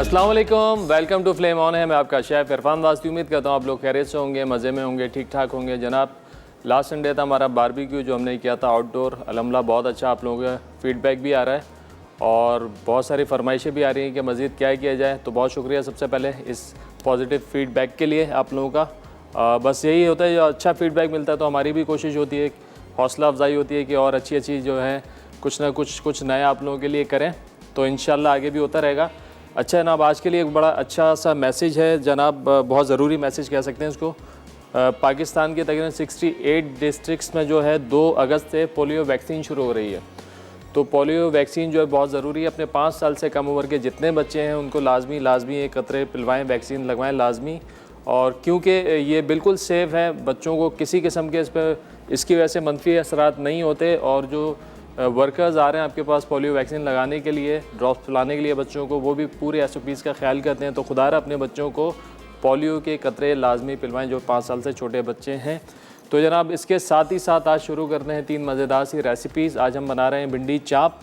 अस्सलाम वालेकुम, welcome to flame on है। मैं आपका शेफ़ इरफान वास्ती। उम्मीद करता हूँ आप लोग खैरियत से होंगे, मज़े में होंगे, ठीक ठाक होंगे। जनाब, लास्ट संडे था हमारा बारबेक्यू जो हमने किया था आउटडोर। अल्हम्दुलिल्लाह बहुत अच्छा आप लोगों का फीडबैक भी आ रहा है और बहुत सारी फरमाइशें भी आ रही हैं कि मज़ीद क्या किया जाए। तो बहुत शुक्रिया सबसे पहले इस पॉजिटिव फीडबैक के लिए आप लोगों का। बस यही होता है, जो अच्छा फीडबैक मिलता है तो हमारी भी कोशिश होती है, हौसला अफजाई होती है कि और अच्छी अच्छी जो है कुछ ना कुछ नया आप लोगों के लिए करें। तो इंशाल्लाह आगे भी होता रहेगा। अच्छा जनाब, आज के लिए एक बड़ा अच्छा सा मैसेज है जनाब, बहुत ज़रूरी मैसेज कह सकते हैं इसको। पाकिस्तान के तकरीबन 68 डिस्ट्रिक्ट्स में जो है 2 अगस्त से पोलियो वैक्सीन शुरू हो रही है। तो पोलियो वैक्सीन जो है बहुत ज़रूरी है। अपने 5 साल से कम उम्र के जितने बच्चे हैं उनको लाजमी एक कतरे पिलवाएँ, वैक्सीन लगवाएँ लाजमी। और क्योंकि ये बिल्कुल सेफ़ है, बच्चों को किसी किस्म के इसकी वजह से मनफी असरात नहीं होते। और जो वर्कर्स आ रहे हैं आपके पास पोलियो वैक्सीन लगाने के लिए, ड्रॉप्स पिलाने के लिए बच्चों को, वो भी पूरे SOPs का ख्याल करते हैं। तो खुदारा अपने बच्चों को पोलियो के कतरे लाजमी पिलवाएं जो 5 साल से छोटे बच्चे हैं। तो जनाब, इसके साथ ही साथ आज शुरू करते हैं 3 मज़ेदार सी रेसिपीज़। आज हम बना रहे हैं भिंडी चाप।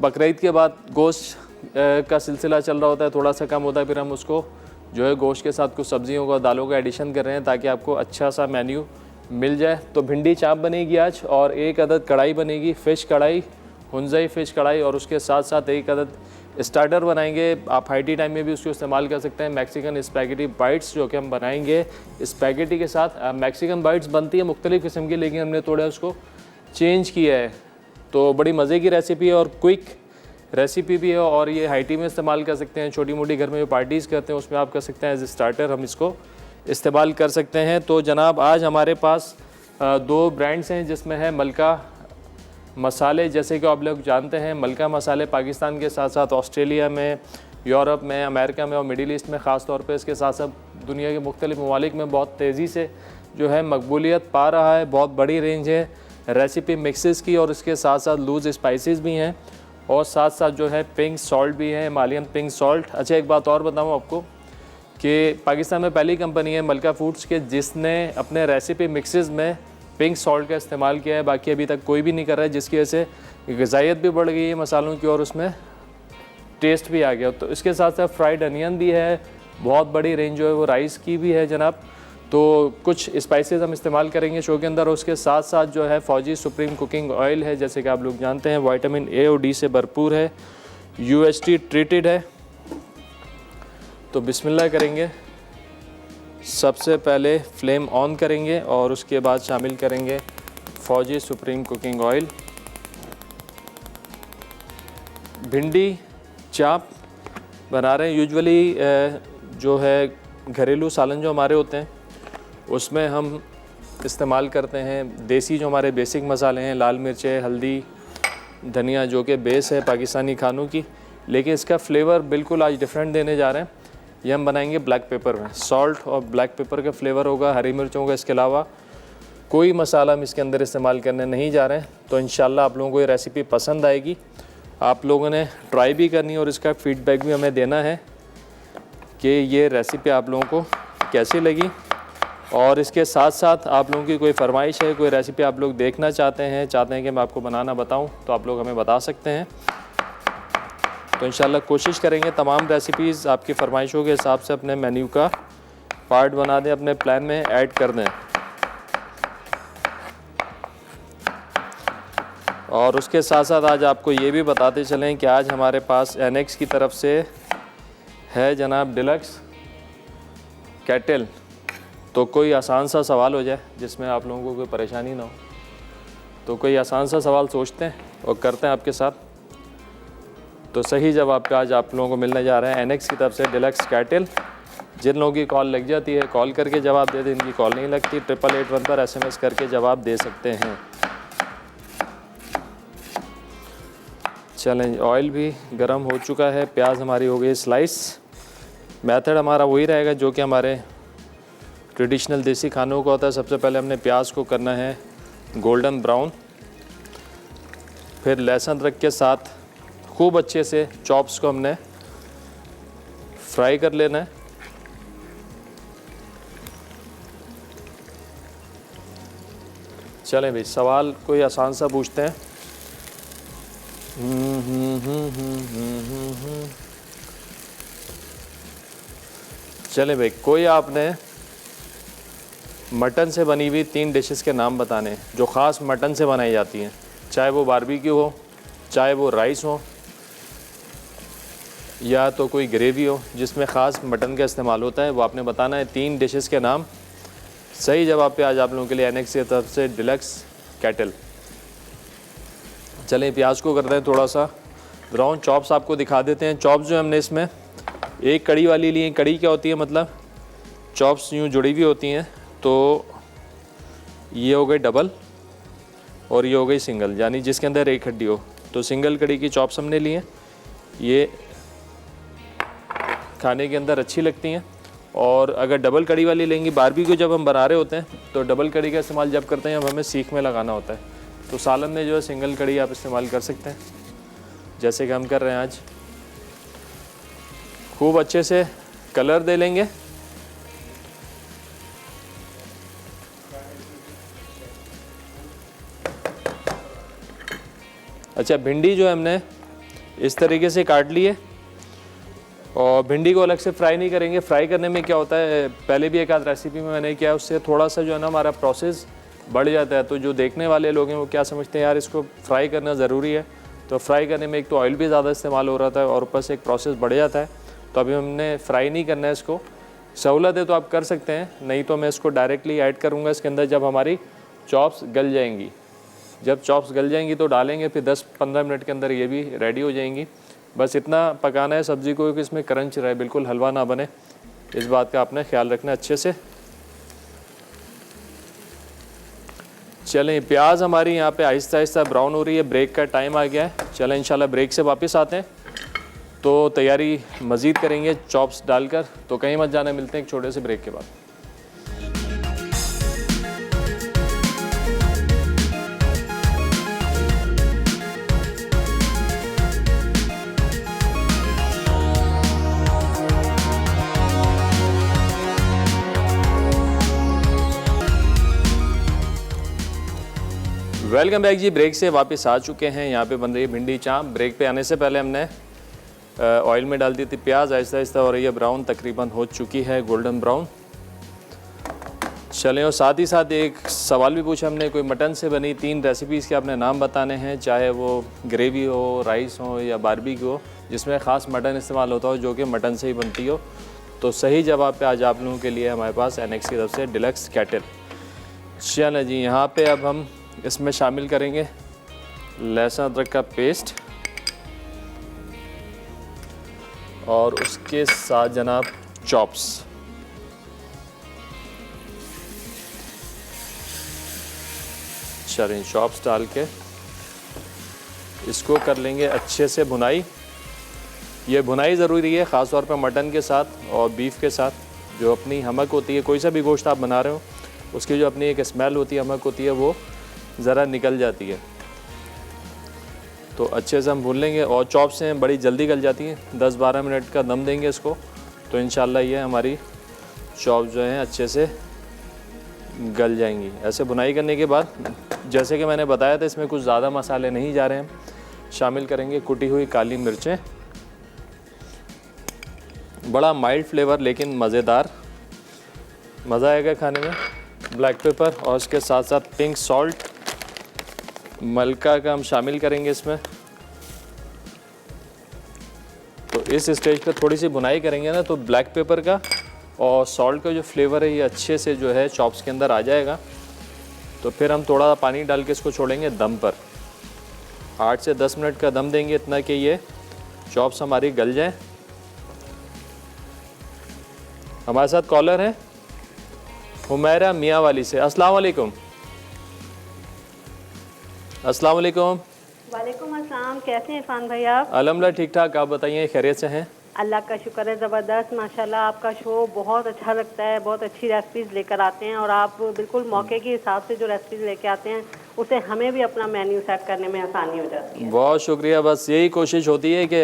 बकरीद के बाद गोश्त का सिलसिला चल रहा होता है, थोड़ा सा कम होता है, फिर हम उसको जो है गोश्त के साथ कुछ सब्जियों का, दालों का एडिशन कर रहे हैं ताकि आपको अच्छा सा मेन्यू मिल जाए। तो भिंडी चाप बनेगी आज, और 1 अदद कढ़ाई बनेगी, फ़िश कढ़ाई, हुंजई फ़िश कढ़ाई। और उसके साथ साथ 1 अदद स्टार्टर बनाएंगे। आप हाई टी टाइम में भी उसको इस्तेमाल कर सकते हैं। मैक्सिकन स्पैगेटी बाइट्स जो कि हम बनाएंगे स्पैगेटी के साथ। मैक्सिकन बाइट्स बनती है मुख्तलिफ़ किस्म की, लेकिन हमने थोड़ा उसको चेंज किया है। तो बड़ी मज़े की रेसिपी है और क्विक रेसिपी भी है, और ये हाई टी में इस्तेमाल कर सकते हैं। छोटी मोटी घर में जो पार्टीज़ करते हैं उसमें आप कर सकते हैं, एज स्टार्टर हम इसको इस्तेमाल कर सकते हैं। तो जनाब, आज हमारे पास 2 ब्रांड्स हैं जिसमें है मलका मसाले। जैसे कि आप लोग जानते हैं, मलका मसाले पाकिस्तान के साथ साथ ऑस्ट्रेलिया में, यूरोप में, अमेरिका में और मिडिल ईस्ट में ख़ास तौर पे, इसके साथ साथ दुनिया के मुख्तलिफ ममालिक में बहुत तेज़ी से जो है मकबूलियत पा रहा है। बहुत बड़ी रेंज है रेसिपी मिक्सेस की, और इसके साथ साथ लूज़ स्पाइसेस भी हैं, और साथ साथ जो है पिंक सॉल्ट भी है, हिमालयन पिंक सॉल्ट। अच्छा, एक बात और बताऊँ आपको कि पाकिस्तान में पहली कंपनी है मलका फूड्स के जिसने अपने रेसिपी मिक्सेस में पिंक सॉल्ट का इस्तेमाल किया है। बाकी अभी तक कोई भी नहीं कर रहा है, जिसकी वजह से ग़िज़ाइयत भी बढ़ गई है मसालों की और उसमें टेस्ट भी आ गया। तो इसके साथ साथ फ्राइड अनियन भी है, बहुत बड़ी रेंज जो है वो राइस की भी है जनाब। तो कुछ स्पाइसेस हम इस्तेमाल करेंगे शो के अंदर। और उसके साथ साथ जो है फौजी सुप्रीम कुकिंग ऑयल है, जैसे कि आप लोग जानते हैं विटामिन A और D से भरपूर है, UHT ट्रीटेड है। तो बिस्मिल्लाह करेंगे, सबसे पहले फ्लेम ऑन करेंगे और उसके बाद शामिल करेंगे फौजी सुप्रीम कुकिंग ऑयल। भिंडी चाप बना रहे हैं। यूजुअली जो है घरेलू सालन जो हमारे होते हैं उसमें हम इस्तेमाल करते हैं देसी जो हमारे बेसिक मसाले हैं, लाल मिर्चें, हल्दी, धनिया, जो कि बेस है पाकिस्तानी खानों की। लेकिन इसका फ्लेवर बिल्कुल आज डिफरेंट देने जा रहे हैं। ये हम बनाएंगे ब्लैक पेपर में। सॉल्ट और ब्लैक पेपर का फ्लेवर होगा, हरी मिर्चों का। इसके अलावा कोई मसाला हम इसके अंदर इस्तेमाल करने नहीं जा रहे हैं। तो इंशाल्लाह आप लोगों को ये रेसिपी पसंद आएगी। आप लोगों ने ट्राई भी करनी है और इसका फ़ीडबैक भी हमें देना है कि ये रेसिपी आप लोगों को कैसी लगी। और इसके साथ साथ आप लोगों की कोई फरमाइश है, कोई रेसिपी आप लोग देखना चाहते हैं कि मैं आपको बनाना बताऊं, तो आप लोग हमें बता सकते हैं। तो इंशाल्लाह कोशिश करेंगे तमाम रेसिपीज़ आपकी फरमाइशों के हिसाब से अपने मेन्यू का पार्ट बना दें, अपने प्लान में ऐड कर दें। और उसके साथ साथ आज आपको ये भी बताते चलें कि आज हमारे पास NX की तरफ से है जनाब डिलक्स कैटल। तो कोई आसान सा सवाल हो जाए जिसमें आप लोगों को कोई परेशानी ना हो, तो कोई आसान सा सवाल सोचते हैं और करते हैं आपके साथ। तो सही जवाब का आज आप लोगों को मिलने जा रहा है NX की तरफ से डिलक्स कैटल। जिन लोगों की कॉल लग जाती है कॉल करके जवाब दे दें, इनकी कॉल नहीं लगती 8881 पर SMS करके जवाब दे सकते हैं। चलें, ऑयल भी गर्म हो चुका है, प्याज हमारी हो गई स्लाइस। मेथड हमारा वही रहेगा जो कि हमारे ट्रेडिशनल देसी खानों का होता है। सबसे पहले हमने प्याज को करना है गोल्डन ब्राउन, फिर लहसुन अदरक के साथ खूब अच्छे से चॉप्स को हमने फ्राई कर लेना है। चलें भाई, सवाल कोई आसान सा पूछते हैं। चले भाई, कोई आपने मटन से बनी हुई 3 डिशेस के नाम बताने जो ख़ास मटन से बनाई जाती हैं, चाहे वो बारबेक्यू हो, चाहे वो राइस हो, या तो कोई ग्रेवी हो जिसमें ख़ास मटन का इस्तेमाल होता है, वो आपने बताना है। 3 डिशेस के नाम। सही जवाब पे आज आप लोगों के लिए एनेक्स की तरफ से डिलक्स कैटल। चलें प्याज को करते हैं थोड़ा सा ब्राउन। चॉप्स आपको दिखा देते हैं। चॉप्स जो हमने इसमें एक कड़ी वाली ली है। कड़ी क्या होती है, मतलब चॉप्स यूँ जुड़ी हुई होती हैं। तो ये हो गई डबल और ये हो गई सिंगल, यानी जिसके अंदर एक हड्डी हो। तो सिंगल कड़ी की चॉप्स हमने ली हैं। ये खाने के अंदर अच्छी लगती हैं। और अगर डबल कड़ी वाली लेंगी, बारबेक्यू जब हम बना रहे होते हैं तो डबल कड़ी का इस्तेमाल जब करते हैं जब हमें सीख में लगाना होता है, तो सालन में जो है सिंगल कड़ी आप इस्तेमाल कर सकते हैं, जैसे कि हम कर रहे हैं आज। खूब अच्छे से कलर दे लेंगे। अच्छा, भिंडी जो है हमने इस तरीके से काट ली है और भिंडी को अलग से फ्राई नहीं करेंगे। फ्राई करने में क्या होता है, पहले भी एक आध रेसिपी में मैंने किया, उससे थोड़ा सा जो है ना हमारा प्रोसेस बढ़ जाता है। तो जो देखने वाले लोग हैं वो क्या समझते हैं, यार इसको फ्राई करना ज़रूरी है। तो फ्राई करने में एक तो ऑयल भी ज़्यादा इस्तेमाल हो रहा था और ऊपर से एक प्रोसेस बढ़ जाता है। तो अभी हमने फ्राई नहीं करना है इसको। सहूलत है तो आप कर सकते हैं, नहीं तो मैं इसको डायरेक्टली ऐड करूँगा इसके अंदर जब हमारी चॉप्स गल जाएंगी। जब चॉप्स गल जाएंगी तो डालेंगे, फिर 10-15 मिनट के अंदर ये भी रेडी हो जाएंगी। बस इतना पकाना है सब्ज़ी को कि इसमें क्रंच रहे, बिल्कुल हलवा ना बने। इस बात का आपने ख्याल रखना अच्छे से। चलें, प्याज हमारी यहाँ पे आहिस्ता आहिस्ता ब्राउन हो रही है। ब्रेक का टाइम आ गया है। चलें इंशाल्लाह ब्रेक से वापस आते हैं तो तैयारी मज़ीद करेंगे चॉप्स डालकर। तो कहीं मत जाना, मिलते हैं एक छोटे से ब्रेक के बाद। वेलकम बैक जी। ब्रेक से वापस आ चुके हैं। यहाँ पे बन रही है भिंडी चाप। ब्रेक पे आने से पहले हमने ऑयल में डाल दी थी प्याज। आहिस्ता आहिस्ता हो रही है ब्राउन, तकरीबन हो चुकी है गोल्डन ब्राउन। चलें, और साथ ही साथ एक सवाल भी पूछा हमने, कोई मटन से बनी 3 रेसिपीज़ के आपने नाम बताने हैं, चाहे वो ग्रेवी हो, राइस हो या बारबेक्यू हो, जिसमें ख़ास मटन इस्तेमाल होता हो, जो कि मटन से ही बनती हो। तो सही जवाब पे आज आप लोगों के लिए हमारे पास एनेक्स की तरफ से डिलक्स कैटल। चलें जी, यहाँ पे अब हम इसमें शामिल करेंगे लहसुन अदरक का पेस्ट और उसके साथ जनाब चॉप्स। चलें, चॉप्स डाल के इसको कर लेंगे अच्छे से भुनाई। ये भुनाई ज़रूरी है, ख़ास तौर पर मटन के साथ और बीफ के साथ। जो अपनी हमक होती है, कोई सा भी गोश्त आप बना रहे हो, उसकी जो अपनी एक स्मेल होती है, हमक होती है, वो ज़रा निकल जाती है। तो अच्छे से हम भून लेंगे। और चॉप से बड़ी जल्दी गल जाती हैं। 10-12 मिनट का दम देंगे इसको, तो इंशाल्लाह ये हमारी चॉप जो हैं अच्छे से गल जाएंगी। ऐसे बुनाई करने के बाद, जैसे कि मैंने बताया था, इसमें कुछ ज़्यादा मसाले नहीं जा रहे हैं। शामिल करेंगे कुटी हुई काली मिर्चें। बड़ा माइल्ड फ्लेवर लेकिन मज़ेदार, मज़ा आएगा खाने में। ब्लैक पेपर और इसके साथ साथ पिंक सॉल्ट, मलका का हम शामिल करेंगे इसमें। तो इस स्टेज पर थोड़ी सी बुनाई करेंगे ना, तो ब्लैक पेपर का और सॉल्ट का जो फ्लेवर है ये अच्छे से जो है चॉप्स के अंदर आ जाएगा। तो फिर हम थोड़ा पानी डाल के इसको छोड़ेंगे दम पर। 8 से 10 मिनट का दम देंगे, इतना कि ये चॉप्स हमारी गल जाए। हमारे साथ कॉलर है हुमैरा मियाँ वाली से। अस्सलाम वालेकुम। अस्सलाम वालेकुम। वालेकुम अस्सलाम। कैसे हैं इरफान भाई आप? अल्हम्दुलिल्लाह ठीक ठाक, आप बताइए खैरियत से हैं? अल्लाह का शुक्र है, ज़बरदस्त माशाल्लाह। आपका शो बहुत अच्छा लगता है, बहुत अच्छी रेसिपीज़ लेकर आते हैं और आप बिल्कुल मौके के हिसाब से जो रेसिपीज़ लेके आते हैं उससे हमें भी अपना मेन्यू सेट करने में आसानी हो जाती है। बहुत शुक्रिया। बस यही कोशिश होती है कि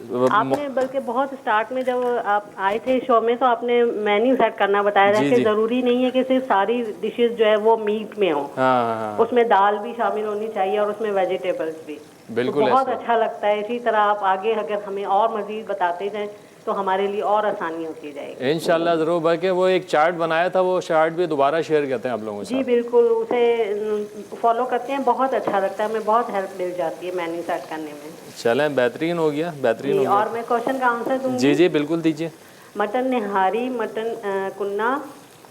आपने बल्कि बहुत स्टार्ट में जब आप आए थे शो में तो आपने मेन्यू सेट करना बताया था कि ज़रूरी नहीं है कि सिर्फ सारी डिशेस जो है वो मीट में हो। हाँ। उसमें दाल भी शामिल होनी चाहिए और उसमें वेजिटेबल्स भी। बिल्कुल तो बहुत अच्छा लगता है। इसी तरह आप आगे अगर हमें और मज़ीद बताते जाएं तो हमारे लिए और आसानी होती जाएगी। इंशाल्लाह ज़रूर। बल्कि वो एक चार्ट बनाया था, वो चार्ट भी दोबारा शेयर करते हैं आप लोगों से। जी बिल्कुल, उसे फॉलो करते हैं, बहुत अच्छा लगता है, हमें बहुत हेल्प मिल जाती है मेन्यू सेट करने में। चलें, बेहतरीन हो गया, बेहतरीन हो जी, गया। और मैं क्वेश्चन का आंसर दूंगी। जी जी बिल्कुल दीजिए। मटन निहारी, मटन कुन्ना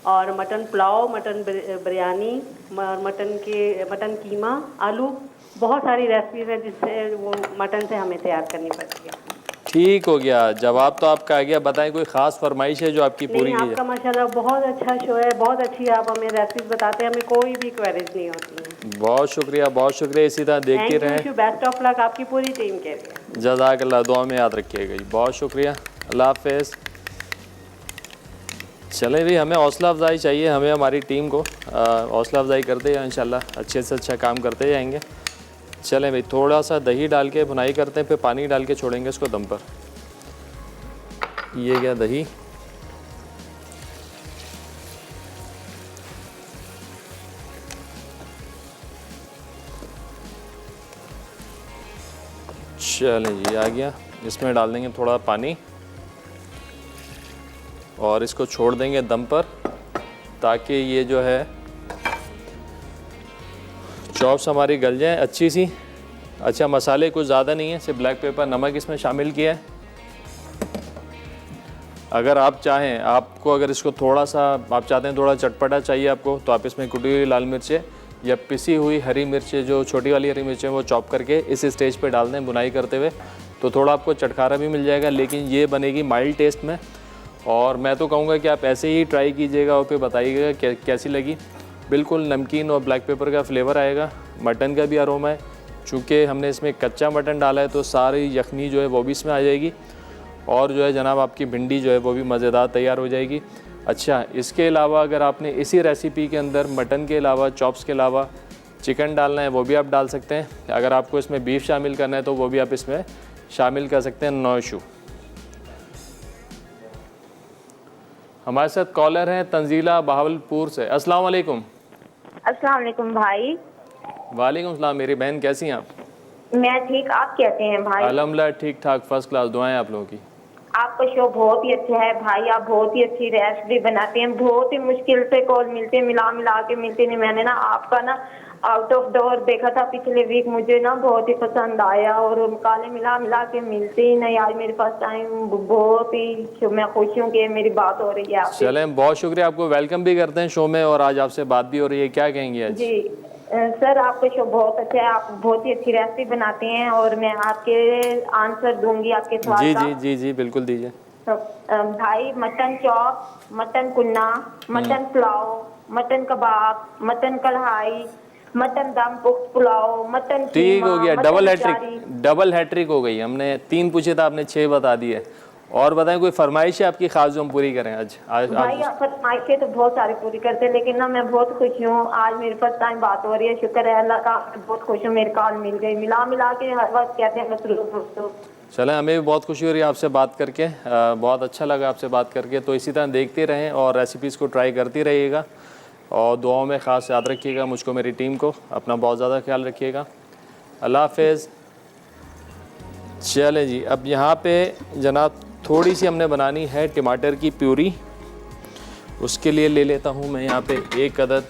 और mutton pulao, mutton biryani, mutton keema, आलू, बहुत सारी रेसिपीज है जिससे वो मटन से हमें तैयार करनी पड़ती है। ठीक हो गया, जवाब तो आपका आ गया। बताएं कोई ख़ास फरमाइश है जो आपकी पूरी नहीं, की आपका है? माशाल्लाह बहुत अच्छा शो है, बहुत अच्छी आप हमें रेसिपीज बताते हैं, हमें कोई भी क्वेरीज नहीं होती हैं। बहुत शुक्रिया, बहुत शुक्रिया। इसी तरह देखते थैंक रहें। यू, बेस्ट ऑफ लक आपकी पूरी टीम के लिए। जज़ाकल्लाह, दुआ में याद रखिएगा जी। बहुत शुक्रिया, अल्लाह हाफ़िज़। चलें भाई, हमें हौसला अफजाई चाहिए, हमें हमारी टीम को हौसला अफजाई करते हैं, इंशाल्लाह अच्छे से अच्छा काम करते जाएंगे। चलें भाई, थोड़ा सा दही डाल के भुनाई करते हैं, फिर पानी डाल के छोड़ेंगे इसको दम पर। ये गया दही। चलें जी, आ गया। इसमें डाल देंगे थोड़ा पानी और इसको छोड़ देंगे दम पर, ताकि ये जो है चॉप्स हमारी गल जाएँ अच्छी सी। अच्छा, मसाले कुछ ज़्यादा नहीं है, सिर्फ ब्लैक पेपर, नमक इसमें शामिल किया है। अगर आप चाहें, आपको अगर इसको थोड़ा सा आप चाहते हैं थोड़ा चटपटा चाहिए आपको, तो आप इसमें कुटी हुई लाल मिर्चें या पिसी हुई हरी मिर्चें, जो छोटी वाली हरी मिर्चें, वो चॉप करके इस स्टेज पे डाल दें बुनाई करते हुए, तो थोड़ा आपको चटखारा भी मिल जाएगा, लेकिन ये बनेगी माइल्ड टेस्ट में। और मैं तो कहूँगा कि आप ऐसे ही ट्राई कीजिएगा और फिर बताइएगा कैसी लगी। बिल्कुल नमकीन और ब्लैक पेपर का फ्लेवर आएगा, मटन का भी अरोमा है। चूँकि हमने इसमें कच्चा मटन डाला है तो सारी यखनी जो है वो भी इसमें आ जाएगी, और जो है जनाब आपकी भिंडी जो है वो भी मज़ेदार तैयार हो जाएगी। अच्छा, इसके अलावा अगर आपने इसी रेसिपी के अंदर मटन के अलावा, चॉप्स के अलावा चिकन डालना है, वो भी आप डाल सकते हैं। अगर आपको इसमें बीफ शामिल करना है तो वो भी आप इसमें शामिल कर सकते हैं, नो इशू। हमारे साथ कॉलर हैं तंजीला बहावलपुर से। अस्सलाम वालेकुम। अस्सलाम वालेकुम भाई। वालेकुम सलाम। मेरी बहन, कैसी हैं आप? मैं ठीक, आप कैसे हैं भाई? अल्हम्दुलिल्लाह ठीक ठाक, फर्स्ट क्लास, दुआएं आप लोगों की। आपका शो बहुत ही अच्छा है भाई, आप बहुत ही अच्छी रेसिपी बनाते हैं। बहुत ही मुश्किल से कॉल मिलते हैं, मिला के मिलते नहीं। मैंने ना आपका ना आउट ऑफ डोर देखा था पिछले वीक, मुझे ना बहुत ही पसंद आया, और काले मिला के मिलते ही नहीं। आज मेरे पास टाइम, बहुत ही मैं खुश हूँ कि मेरी बात हो रही है आपसे। चलें, बहुत शुक्रिया, आपको वेलकम भी करते हैं शो में, और आज आपसे बात भी हो रही है। क्या कहेंगे आज? जी सर, आपका शो बहुत अच्छा है, आप बहुत ही अच्छी रेसिपी बनाते हैं, और मैं आपके आंसर दूंगी आपके सवाल जी का। जी जी जी बिल्कुल दीजिए। तो भाई, mutton chop, mutton kunna, mutton pulao, mutton kebab, mutton kadhai, mutton dum pulao, mutton ठीक हो गया, डबल कीमा, हैट्रिक हो गई। हमने 3 पूछे था, आपने 6 बता दिए। और बताएं, कोई फरमाइश है आपकी खास जो हम पूरी करें आज? भाई आप फरमाइशें तो बहुत सारी पूरी करते हैं, लेकिन ना मैं बहुत खुश हूँ, आज मेरे फर्स्ट टाइम बात हो रही है, शुक्र है अल्लाह का, बहुत खुश हूँ, मेरी कॉल मिल गई। मिला के हर वक्त कहते हैं मसरूफ। चलें, हमें भी बहुत खुशी हो रही है आपसे बात करके, बहुत अच्छा लगा आपसे बात करके। तो इसी तरह देखते रहें और रेसिपीज़ को ट्राई करती रहिएगा, और दुआओं में ख़ास याद रखिएगा मुझको, मेरी टीम को। अपना बहुत ज़्यादा ख्याल रखिएगा। अल्लाह हाफ़िज़। चलें जी, अब यहाँ पे जनाब थोड़ी सी हमने बनानी है टमाटर की प्यूरी। उसके लिए ले लेता हूँ मैं यहाँ पे 1 अदद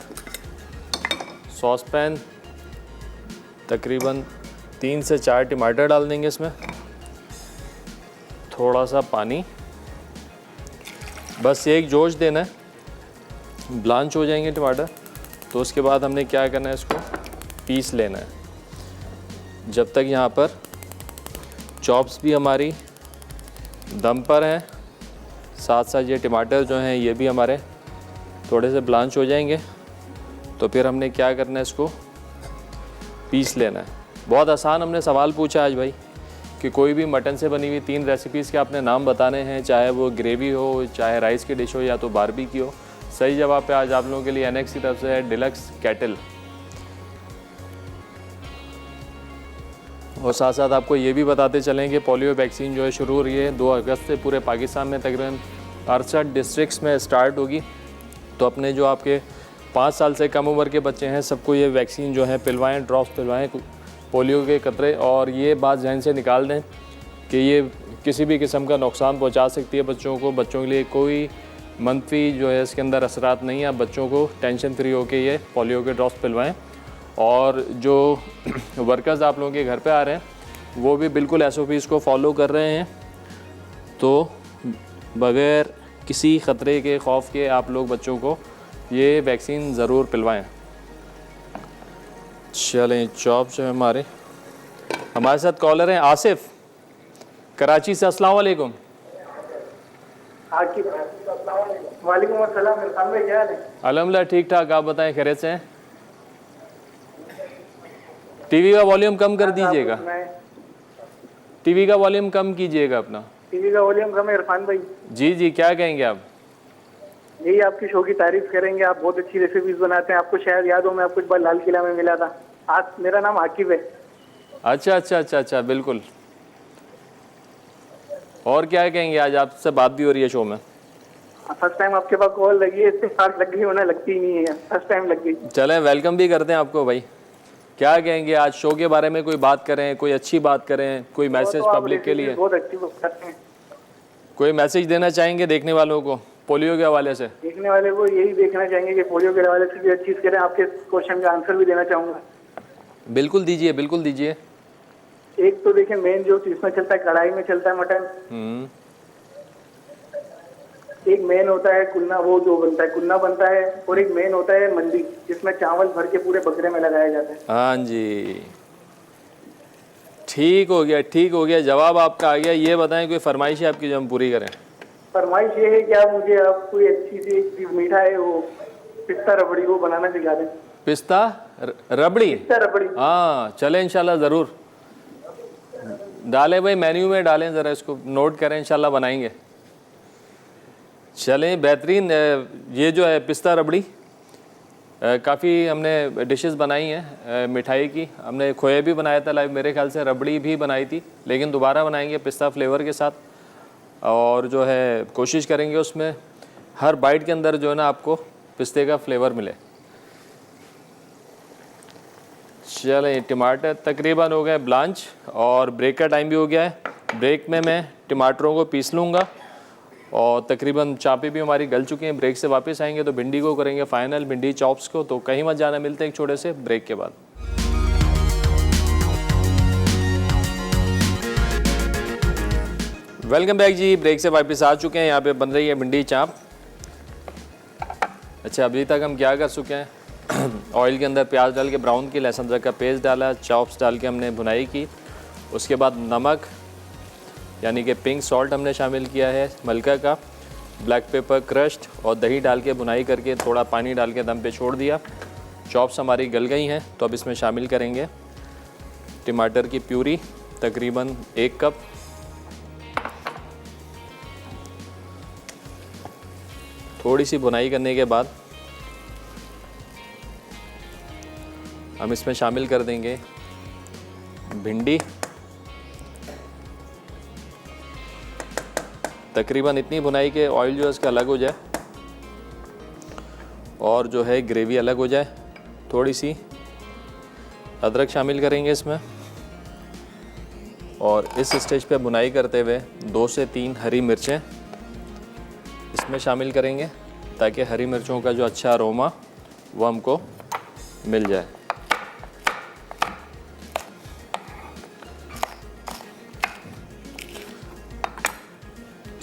सॉस पैन, तकरीबन 3 से 4 टमाटर डाल देंगे इसमें, थोड़ा सा पानी, बस एक जोश देना है, ब्लांच हो जाएंगे टमाटर। तो उसके बाद हमने क्या करना है, इसको पीस लेना है। जब तक यहाँ पर चॉप्स भी हमारी दम पर हैं, साथ साथ ये टमाटर जो हैं ये भी हमारे थोड़े से ब्लांच हो जाएंगे, तो फिर हमने क्या करना है, इसको पीस लेना है। बहुत आसान हमने सवाल पूछा आज भाई, कि कोई भी मटन से बनी हुई 3 रेसिपीज़ के आपने नाम बताने हैं, चाहे वो ग्रेवी हो, चाहे राइस की डिश हो, या तो बारबेक्यू हो। सही जवाब पे आज आप लोगों के लिए एनएक्स की तरफ से है डिलक्स केटल। और साथ साथ आपको ये भी बताते चलें कि पोलियो वैक्सीन जो है शुरू हो रही है 2 अगस्त से पूरे पाकिस्तान में तकरीबन 68 डिस्ट्रिक्ट्स में स्टार्ट होगी। तो अपने जो आपके 5 साल से कम उम्र के बच्चे हैं, सबको ये वैक्सीन जो है पिलवाएँ, ड्रॉप्स पिलवाएँ पोलियो के कतरे। और ये बात जहन से निकाल दें कि ये किसी भी किस्म का नुकसान पहुंचा सकती है बच्चों को। बच्चों के लिए कोई मंफी जो है इसके अंदर असरात नहीं है। आप बच्चों को टेंशन फ्री होकर ये पोलियो के ड्रॉप्स पिलवाएं। और जो वर्कर्स आप लोगों के घर पे आ रहे हैं वो भी बिल्कुल SOPs को फॉलो कर रहे हैं, तो बग़ैर किसी ख़तरे के खौफ के आप लोग बच्चों को ये वैक्सीन ज़रूर पिलवाएं। चलें, चॉप जो है हमारे साथ कॉलर हैं आसिफ कराची से। अस्सलाम वालेकुम। वालेकुम अस्सलाम, इरफान भाई क्या हाल है? अल्हम्दुलिल्लाह ठीक ठाक, आप बताएं खैरियत से हैं? टीवी का वॉल्यूम कम कर दीजिएगा, टीवी का वॉल्यूम कम कीजिएगा अपना। टीवी का वॉल्यूम कम है इरफान भाई। जी जी, क्या कहेंगे आप? यही आपकी शो की तारीफ करेंगे, आप बहुत अच्छी रेसिपीज बनाते हैं। आपको शायद याद हो, मैं आपको एक बार लाल किला में मिला था। आज मेरा नाम आकिब है। अच्छा अच्छा अच्छा अच्छा, बिल्कुल। और क्या कहेंगे, आज आपसे बात भी हो रही है शो में? फर्स्ट टाइम आपके पास कॉल लगी है, इतने साल लग गई होना, लगती ही नहीं है, फर्स्ट टाइम लग गई। चलें, वेलकम भी करते हैं आपको भाई। क्या कहेंगे आज शो के बारे में? कोई बात करें, कोई अच्छी बात करें, कोई मैसेज पब्लिक के लिए? बहुत अच्छी बात करते हैं। कोई मैसेज देना चाहेंगे देखने वालों को पोलियो के हवाले से? देखने वाले को यही देखना चाहेंगे कि पोलियो के हवाले से भी अच्छी चीज करें। आपके क्वेश्चन का आंसर भी देना चाहूंगा। बिल्कुल दीजिए, बिल्कुल दीजिए। एक तो देखिए, मेन जो इसमें चलता है, कढ़ाई में चलता है मटन। एक मेन होता है कुन्ना, वो जो बनता है कुन्ना बनता है, और एक मेन होता है मंडी, जिसमें चावल भर के पूरे बकरे में लगाया जाता है। हाँ जी, ठीक हो गया, ठीक हो गया, जवाब आपका आ गया। ये बताएं कोई फरमाइश है आपकी जो हम पूरी करें? फरमाइश ये है कि आप मुझे कोई अच्छी सी मीठा है वो पिस्ता रबड़ी वो बनाना सिखा दें। पिस्ता रबड़ी? पिस्ता रबड़ी, हाँ चले, इंशाल्लाह ज़रूर डालें भाई, मेन्यू में डालें, ज़रा इसको नोट करें, इंशाल्लाह बनाएंगे। चलें, बेहतरीन। ये जो है पिस्ता रबड़ी, काफ़ी हमने डिशेस बनाई हैं मिठाई की। हमने खोए भी बनाया था लाइव, मेरे ख्याल से रबड़ी भी बनाई थी, लेकिन दोबारा बनाएंगे पिस्ता फ्लेवर के साथ। और जो है कोशिश करेंगे उसमें हर बाइट के अंदर जो है ना आपको पिस्ते का फ्लेवर मिले। चलें, टमाटर तकरीबन हो गए ब्लांच और ब्रेक का टाइम भी हो गया है। ब्रेक में मैं टमाटरों को पीस लूँगा और तकरीबन चापे भी हमारी गल चुकी हैं। ब्रेक से वापस आएंगे तो भिंडी को करेंगे फाइनल, भिंडी चॉप्स को। तो कहीं मत जाना, मिलते हैं एक छोटे से ब्रेक के बाद। वेलकम बैक जी, ब्रेक से वापस आ चुके हैं। यहाँ पे बन रही है भिंडी चाप। अच्छा, अभी तक हम क्या कर चुके हैं? ऑयल के अंदर प्याज डाल के ब्राउन की, लहसुन अदरक का पेस्ट डाला, चॉप्स डाल के हमने भुनाई की। उसके बाद नमक यानी कि पिंक सॉल्ट हमने शामिल किया है, मलका का, ब्लैक पेपर क्रश्ड, और दही डाल के भुनाई करके थोड़ा पानी डाल के दम पे छोड़ दिया। चॉप्स हमारी गल गई हैं, तो अब इसमें शामिल करेंगे टमाटर की प्यूरी, तकरीबन 1 कप। थोड़ी सी भुनाई करने के बाद हम इसमें शामिल कर देंगे भिंडी, तकरीबन इतनी भुनाई के ऑयल जो है इसका अलग हो जाए और जो है ग्रेवी अलग हो जाए। थोड़ी सी अदरक शामिल करेंगे इसमें, और इस स्टेज पे भुनाई करते हुए 2 से 3 हरी मिर्चें इसमें शामिल करेंगे, ताकि हरी मिर्चों का जो अच्छा अरोमा वो हमको मिल जाए।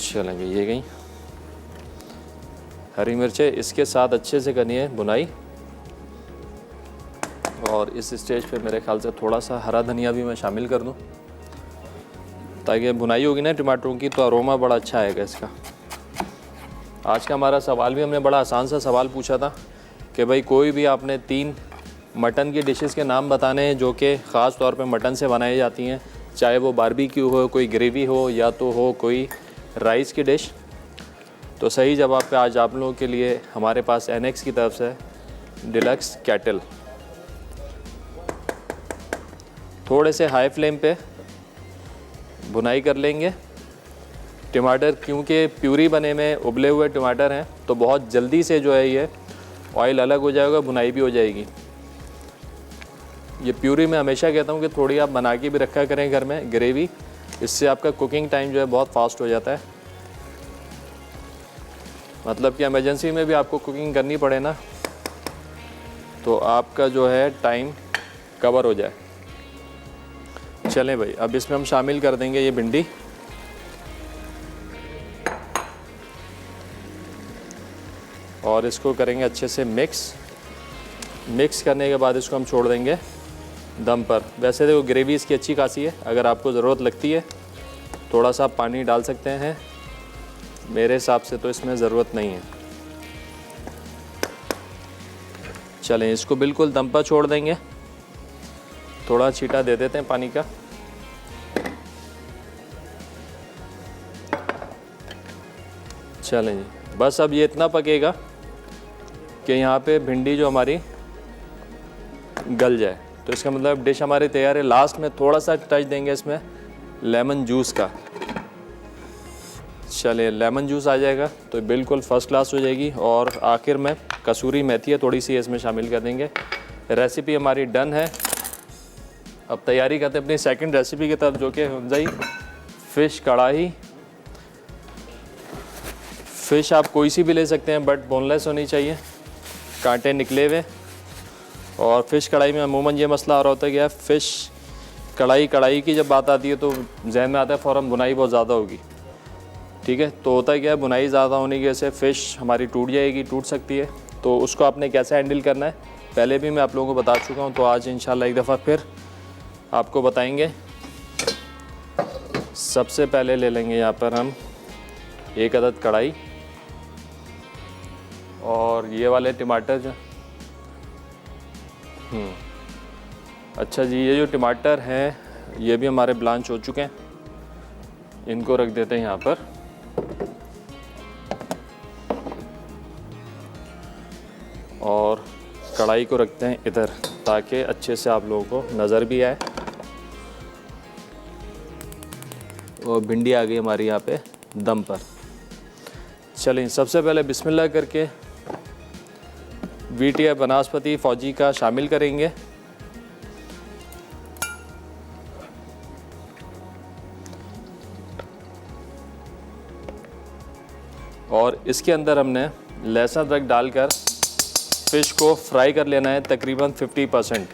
चलेंगे, ये गई हरी मिर्चें, इसके साथ अच्छे से करनी है भुनाई। और इस स्टेज पे मेरे ख्याल से थोड़ा सा हरा धनिया भी मैं शामिल कर दूं, ताकि भुनाई होगी ना टमाटरों की तो अरोमा बड़ा अच्छा आएगा इसका। आज का हमारा सवाल भी, हमने बड़ा आसान सा सवाल पूछा था कि भाई कोई भी आपने 3 मटन की डिशेस के नाम बताने हैं जो कि ख़ास तौर पे मटन से बनाई जाती हैं, चाहे वो बारबेक्यू हो, कोई ग्रेवी हो, या तो हो कोई राइस की डिश। तो सही जवाब पे आज आप लोगों के लिए हमारे पास NX की तरफ से डिलक्स कैटल। थोड़े से हाई फ्लेम पे भुनाई कर लेंगे। टमाटर क्योंकि प्यूरी बने में उबले हुए टमाटर हैं, तो बहुत जल्दी से जो है ये ऑयल अलग हो जाएगा, भुनाई भी हो जाएगी। ये प्यूरी मैं हमेशा कहता हूँ कि थोड़ी आप बना के भी रखा करें घर में ग्रेवी, इससे आपका कुकिंग टाइम जो है बहुत फास्ट हो जाता है। मतलब कि इमरजेंसी में भी आपको कुकिंग करनी पड़े ना, तो आपका जो है टाइम कवर हो जाए। चलें भाई, अब इसमें हम शामिल कर देंगे ये भिंडी। और इसको करेंगे अच्छे से मिक्स करने के बाद इसको हम छोड़ देंगे दम पर। वैसे देखो ग्रेवी इसकी अच्छी खासी है, अगर आपको ज़रूरत लगती है थोड़ा सा पानी डाल सकते हैं, मेरे हिसाब से तो इसमें ज़रूरत नहीं है। चलें इसको बिल्कुल दम पर छोड़ देंगे, थोड़ा छींटा दे देते हैं पानी का। चलें जी, बस अब ये इतना पकेगा कि यहाँ पे भिंडी जो हमारी गल जाए, तो इसका मतलब डिश हमारी तैयार है। लास्ट में थोड़ा सा टच देंगे इसमें लेमन जूस का। चलिए लेमन जूस आ जाएगा तो बिल्कुल फ़र्स्ट क्लास हो जाएगी। और आखिर में कसूरी मेथी है थोड़ी सी इसमें शामिल कर देंगे। रेसिपी हमारी डन है। अब तैयारी करते हैं अपनी सेकंड रेसिपी की तरफ, जो कि हो जाए फ़िश कढ़ाई। फ़िश आप कोई सी भी ले सकते हैं, बट बोनलेस होनी चाहिए, कांटे निकले हुए। और फ़िश कढ़ाई में अमूमन ये मसला आ रहा होता है कि यार फ़िश कढ़ाई की जब बात आती है तो जहन में आता है फ़ौरन बुनाई बहुत ज़्यादा होगी, ठीक है। तो होता है क्या है, बुनाई ज़्यादा होने की वजह से फ़िश हमारी टूट सकती है। तो उसको आपने कैसे हैंडल करना है पहले भी मैं आप लोगों को बता चुका हूँ, तो आज इंशाल्लाह एक दफ़ा फिर आपको बताएंगे। सबसे पहले ले लेंगे यहाँ पर हम 1 अदद कढ़ाई, और ये वाले टमाटर जो अच्छा जी, ये जो टमाटर हैं ये भी हमारे ब्लांच हो चुके हैं, इनको रख देते हैं यहाँ पर। और कढ़ाई को रखते हैं इधर ताकि अच्छे से आप लोगों को नज़र भी आए। और भिंडी आ गई हमारी यहाँ पे दम पर। चलिए सबसे पहले बिस्मिल्लाह करके VTI बनास्पति फौजी का शामिल करेंगे। और इसके अंदर हमने लहसुन अदरक डालकर फ़िश को फ्राई कर लेना है तकरीबन 50%।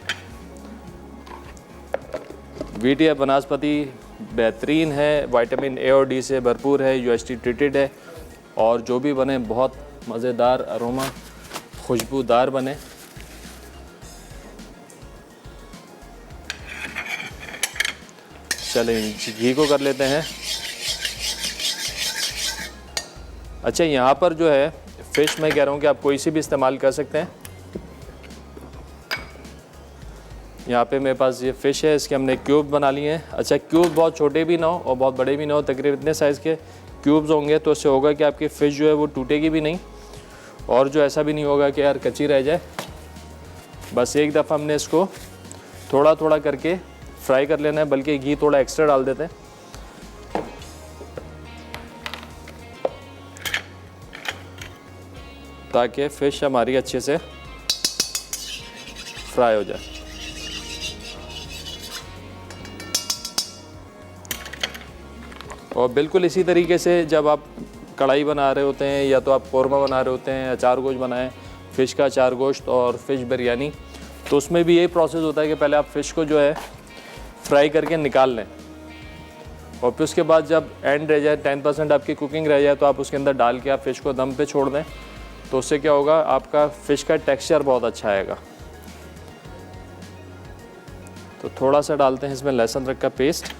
VTI बनास्पति बेहतरीन है, विटामिन A और D से भरपूर है, UST ट्रीटेड है, और जो भी बने बहुत मज़ेदार अरोमा खुशबूदार बने। चलें घी को कर लेते हैं। अच्छा यहाँ पर जो है फ़िश मैं कह रहा हूँ कि आप कोई सी भी इस्तेमाल कर सकते हैं। यहाँ पे मेरे पास ये फ़िश है, इसके हमने क्यूब बना लिए हैं। अच्छा क्यूब बहुत छोटे भी ना हो और बहुत बड़े भी ना हो, तकरीबन इतने साइज़ के क्यूब्स होंगे, तो इससे होगा कि आपकी फ़िश जो है वो टूटेगी भी नहीं, और जो ऐसा भी नहीं होगा कि यार कच्ची रह जाए। बस एक दफ़ा हमने इसको थोड़ा थोड़ा करके फ्राई कर लेना है, बल्कि घी थोड़ा एक्स्ट्रा डाल देते हैं ताकि फ़िश हमारी अच्छे से फ्राई हो जाए। और बिल्कुल इसी तरीके से जब आप कढ़ाई बना रहे होते हैं या तो आप कौरमा बना रहे होते हैं, अचार गोश्त बनाएं, फ़िश का अचार गोश्त और फ़िश बिरयानी, तो उसमें भी यही प्रोसेस होता है कि पहले आप फ़िश को जो है फ्राई करके निकाल लें, और फिर उसके बाद जब एंड रह जाए 10% आपकी कुकिंग रह जाए तो आप उसके अंदर डाल के आप फ़िश को दम पे छोड़ दें। तो उससे क्या होगा, आपका फ़िश का टेक्सचर बहुत अच्छा आएगा। तो थोड़ा सा डालते हैं इसमें लहसुन अदरक का पेस्ट,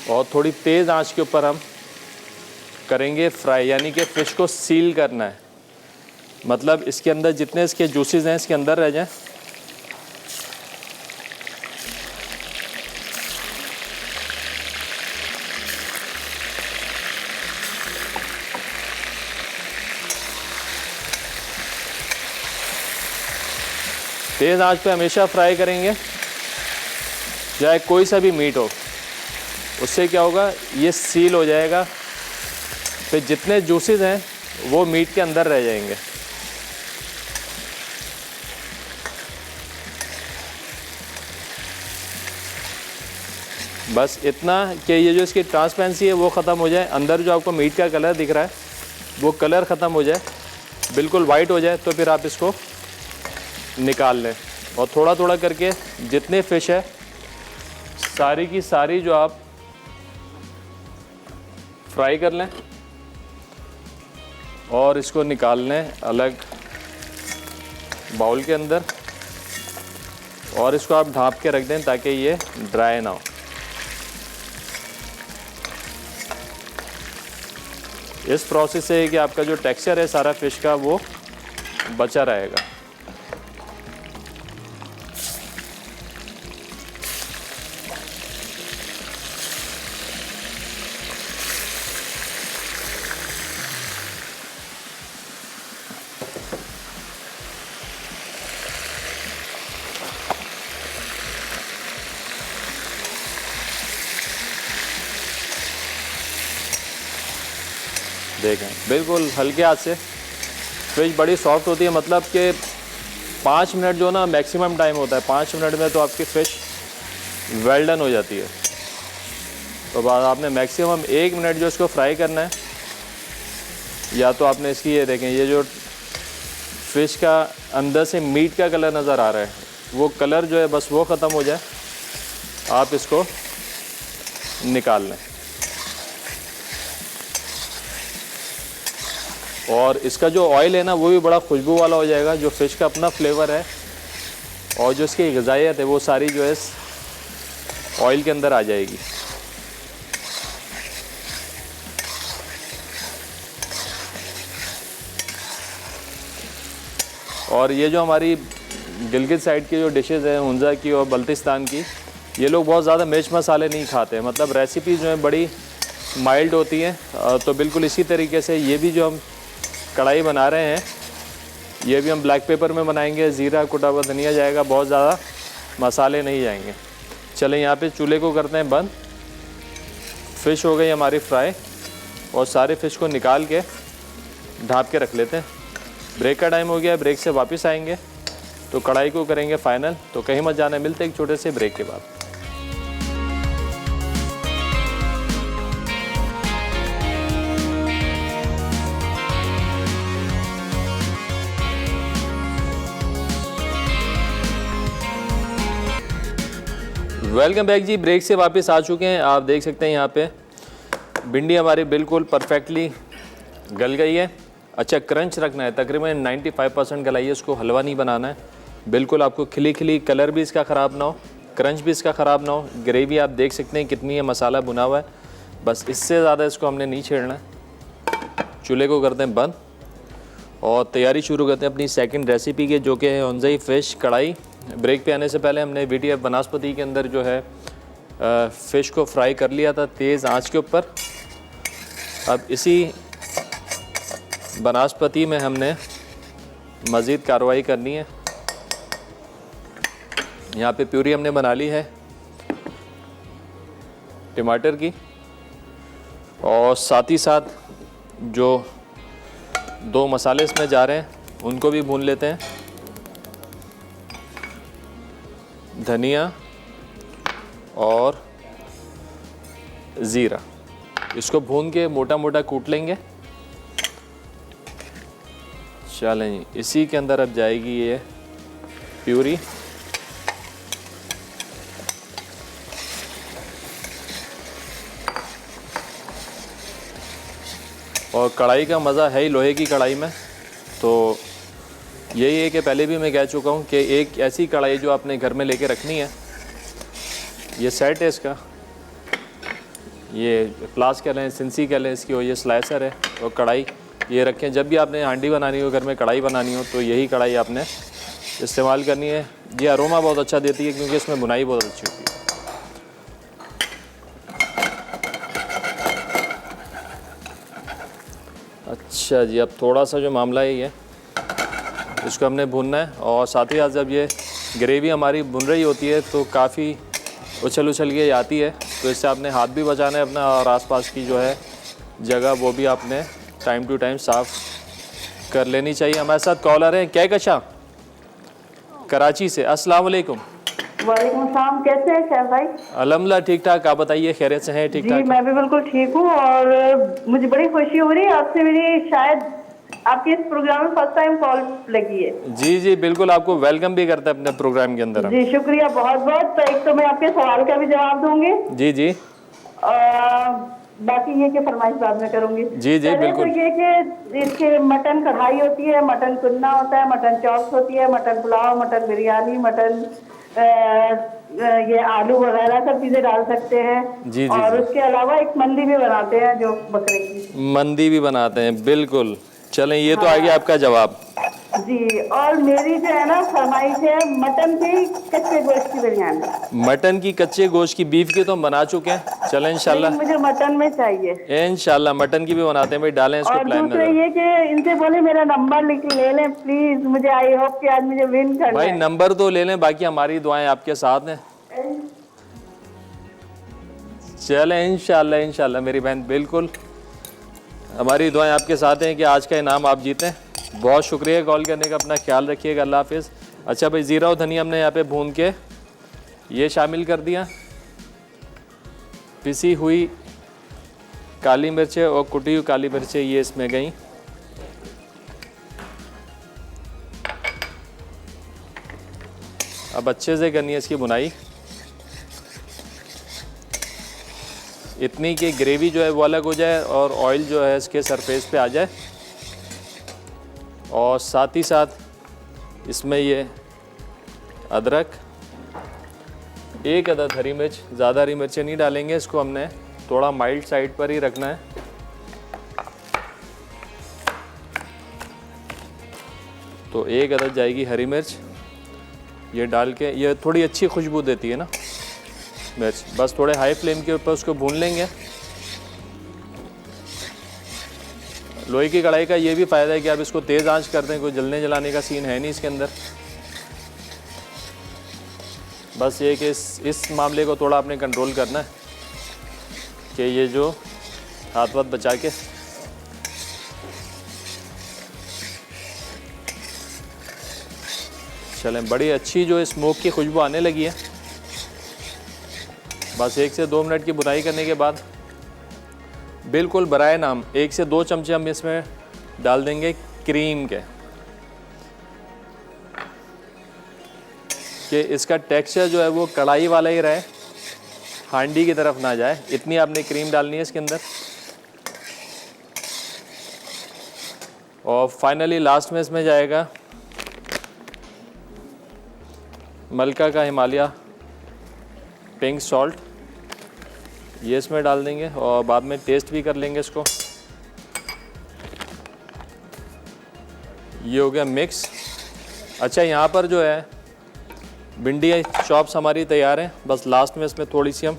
और थोड़ी तेज़ आंच के ऊपर हम करेंगे फ्राई, यानी कि फ़िश को सील करना है, मतलब इसके अंदर जितने इसके जूसेस हैं इसके अंदर रह जाएं। तेज़ आंच पे हमेशा फ्राई करेंगे, चाहे कोई सा भी मीट हो। उससे क्या होगा, ये सील हो जाएगा, फिर जितने जूसेस हैं वो मीट के अंदर रह जाएंगे। बस इतना कि ये जो इसकी ट्रांसपेरेंसी है वो ख़त्म हो जाए, अंदर जो आपको मीट का कलर दिख रहा है वो कलर ख़त्म हो जाए, बिल्कुल वाइट हो जाए, तो फिर आप इसको निकाल लें। और थोड़ा थोड़ा करके जितने फ़िश है सारी की सारी जो आप फ्राई कर लें और इसको निकाल लें अलग बाउल के अंदर, और इसको आप ढाँप के रख दें ताकि ये ड्राई ना हो। इस प्रोसेस से है कि आपका जो टेक्सचर है सारा फ़िश का वो बचा रहेगा। देखें बिल्कुल हल्के हाथ से, फ़िश बड़ी सॉफ्ट होती है, मतलब कि 5 मिनट जो ना मैक्सिमम टाइम होता है, 5 मिनट में तो आपकी फ़िश वेल डन हो जाती है। तो बाद आपने मैक्सिमम 1 मिनट जो इसको फ्राई करना है, या तो आपने इसकी ये देखें, ये जो फ़िश का अंदर से मीट का कलर नज़र आ रहा है वो कलर जो है बस वो ख़त्म हो जाए, आप इसको निकाल लें। और इसका जो ऑयल है ना वो भी बड़ा खुशबू वाला हो जाएगा, जो फ़िश का अपना फ्लेवर है और जो इसकी ग़िज़ाइयत है वो सारी जो है इस ऑयल के अंदर आ जाएगी। और ये जो हमारी गिलगित साइड की जो डिशेज़ हैं हुंज़ा की और बल्तिस्तान की, ये लोग बहुत ज़्यादा मिर्च मसाले नहीं खाते, मतलब रेसिपी जो है बड़ी माइल्ड होती हैं। तो बिल्कुल इसी तरीके से ये भी जो हम कढ़ाई बना रहे हैं ये भी हम ब्लैक पेपर में बनाएंगे, ज़ीरा कुटा हुआ धनिया जाएगा, बहुत ज़्यादा मसाले नहीं जाएंगे। चलें यहाँ पे चूल्हे को करते हैं बंद। फ़िश हो गई हमारी फ्राई और सारे फ़िश को निकाल के ढाँप के रख लेते हैं। ब्रेक का टाइम हो गया है, ब्रेक से वापस आएंगे तो कढ़ाई को करेंगे फाइनल। तो कहीं मत जाना, मिलते एक छोटे से ब्रेक के बाद। वेलकम बैक जी, ब्रेक से वापस आ चुके हैं। आप देख सकते हैं यहाँ पे भिंडी हमारी बिल्कुल परफेक्टली गल गई है। अच्छा क्रंच रखना है, तकरीबन 95% गलाई है, उसको हलवा नहीं बनाना है। बिल्कुल आपको खिली खिली, कलर भी इसका ख़राब ना हो, क्रंच भी इसका ख़राब ना हो। ग्रेवी आप देख सकते हैं कितनी है, मसाला भुना हुआ है, बस इससे ज़्यादा इसको हमने नहीं छेड़ना है। चूल्हे को करते हैं बंद और तैयारी शुरू करते हैं अपनी सेकंड रेसिपी के, जो कि है हुंज़ाई फ़िश कढ़ाई। ब्रेक पे आने से पहले हमने VTF बनास्पति के अंदर जो है फ़िश को फ्राई कर लिया था तेज़ आंच के ऊपर। अब इसी बनास्पति में हमने मज़ीद कार्रवाई करनी है। यहाँ पे प्यूरी हमने बना ली है टमाटर की, और साथ ही साथ जो 2 मसाले इसमें जा रहे हैं उनको भी भून लेते हैं। धनिया और ज़ीरा, इसको भून के मोटा मोटा कूट लेंगे। चलें, इसी के अंदर अब जाएगी ये प्यूरी। और कढ़ाई का मज़ा है ही लोहे की कढ़ाई में। तो यही है कि पहले भी मैं कह चुका हूँ कि एक ऐसी कढ़ाई जो आपने घर में लेके रखनी है, ये सेट है इसका, ये प्लास कह लें, सिंसी कह लें इसकी, और ये स्लाइसर है और कढ़ाई ये रखें। जब भी आपने हांडी बनानी हो, घर में कढ़ाई बनानी हो, तो यही कढ़ाई आपने इस्तेमाल करनी है। ये अरोमा बहुत अच्छा देती है क्योंकि इसमें बुनाई बहुत अच्छी होती है। अच्छा जी, अब थोड़ा सा जो मामला है ये, इसको हमने भूनना है। और साथ ही साथ जब ये ग्रेवी हमारी भुन रही होती है तो काफ़ी उछल उछल के आती है, तो इससे आपने हाथ भी बचाना है अपना, और आसपास की जो है जगह वो भी आपने टाइम टू टाइम साफ़ कर लेनी चाहिए। हमारे साथ कॉलर हैं, क्या कशा कराची से। अस्सलाम वालेकुम। वालेकुम सलाम, कैसे हैं शेफ भाई? अल्हम्दुलिल्लाह ठीक ठाक। आप बताइए, खैरियत से हैं? ठीक जी ठाक। मैं भी बिल्कुल ठीक हूँ और मुझे बड़ी खुशी हो रही है आपसे, मेरी शायद आपके इस प्रोग्राम में फर्स्ट टाइम कॉल लगी है। जी जी बिल्कुल, आपको वेलकम भी करते हैं अपने प्रोग्राम के अंदर हम। जी शुक्रिया बहुत बहुत। तो एक तो मैं आपके सवाल का भी जवाब दूंगी, जी जी बाकी ये कि फरमाइश बाद में करूंगी। जी जी पहले बिल्कुल। तो ये कि इसके मटन कढ़ाई होती है, मटन कुन्ना होता है, मटन चॉप्स होती है, mutton pulao, mutton biryani, mutton ये आलू वगैरह सब चीजें डाल सकते हैं। जी जी और जी। उसके अलावा एक मंदी भी बनाते हैं जो बकरे की। मंदी भी बनाते हैं, बिल्कुल। चलें, ये तो आ गया आपका जवाब। जी, और मेरी जो है ना फरमाइश है मटन की कच्चे गोश्त की बिरयानी। मटन की कच्चे गोश्त की, बीफ की तो हम बना चुके हैं। चलें इंशाल्लाह, लेकिन मुझे मटन में चाहिए। इंशाल्लाह मटन की भी बनाते हैं भाई, डालें इसको और प्लान में दूसरे ज़रा। ये कि इनसे बोले मेरा नंबर लिख ले लें प्लीज, मुझे आई होप कि आज मुझे विन करना भाई है। नंबर तो ले लें, बाकी हमारी दुआएं आपके साथ हैं। चलें इंशाल्लाह इंशाल्लाह मेरी बहन, बिल्कुल हमारी दुआएं आपके साथ हैं कि आज का इनाम आप जीतें। बहुत शुक्रिया कॉल करने का, अपना ख्याल रखिएगा, अल्लाह हाफिज़। अच्छा भाई, ज़ीरा और धनिया हमने यहाँ पे भून के ये शामिल कर दिया, पिसी हुई काली मिर्चें और कुटी हुई काली मिर्चें ये इसमें गई। अब अच्छे से करनी है इसकी बुनाई, इतनी कि ग्रेवी जो है वो अलग हो जाए और ऑयल जो है इसके सरफेस पे आ जाए। और साथ ही साथ इसमें ये अदरक, एक अदद हरी मिर्च, ज़्यादा हरी मिर्चें नहीं डालेंगे, इसको हमने थोड़ा माइल्ड साइड पर ही रखना है। तो एक अदद जाएगी हरी मिर्च, ये डाल के, ये थोड़ी अच्छी खुशबू देती है ना मिर्च। बस थोड़े हाई फ्लेम के ऊपर उसको भून लेंगे। लोहे की कढ़ाई का ये भी फ़ायदा है कि आप इसको तेज़ आंच कर दें, कोई जलने जलाने का सीन है नहीं इसके अंदर। बस ये कि इस मामले को थोड़ा आपने कंट्रोल करना है कि ये जो हाथ वाथ बचा के। चलें, बड़ी अच्छी जो स्मोक की खुशबू आने लगी है। बस 1 से 2 मिनट की बुनाई करने के बाद बिल्कुल बराए नाम 1 से 2 चमचे हम इसमें डाल देंगे क्रीम के, कि इसका टेक्सचर जो है वो कढ़ाई वाला ही रहे, हांडी की तरफ ना जाए। इतनी आपने क्रीम डालनी है इसके अंदर। और फाइनली लास्ट में इसमें जाएगा मलका का हिमालय पिंक सॉल्ट, ये इसमें डाल देंगे और बाद में टेस्ट भी कर लेंगे इसको। ये हो गया मिक्स। अच्छा, यहाँ पर जो है भिंडी चॉप्स हमारी तैयार हैं। बस लास्ट में इसमें थोड़ी सी हम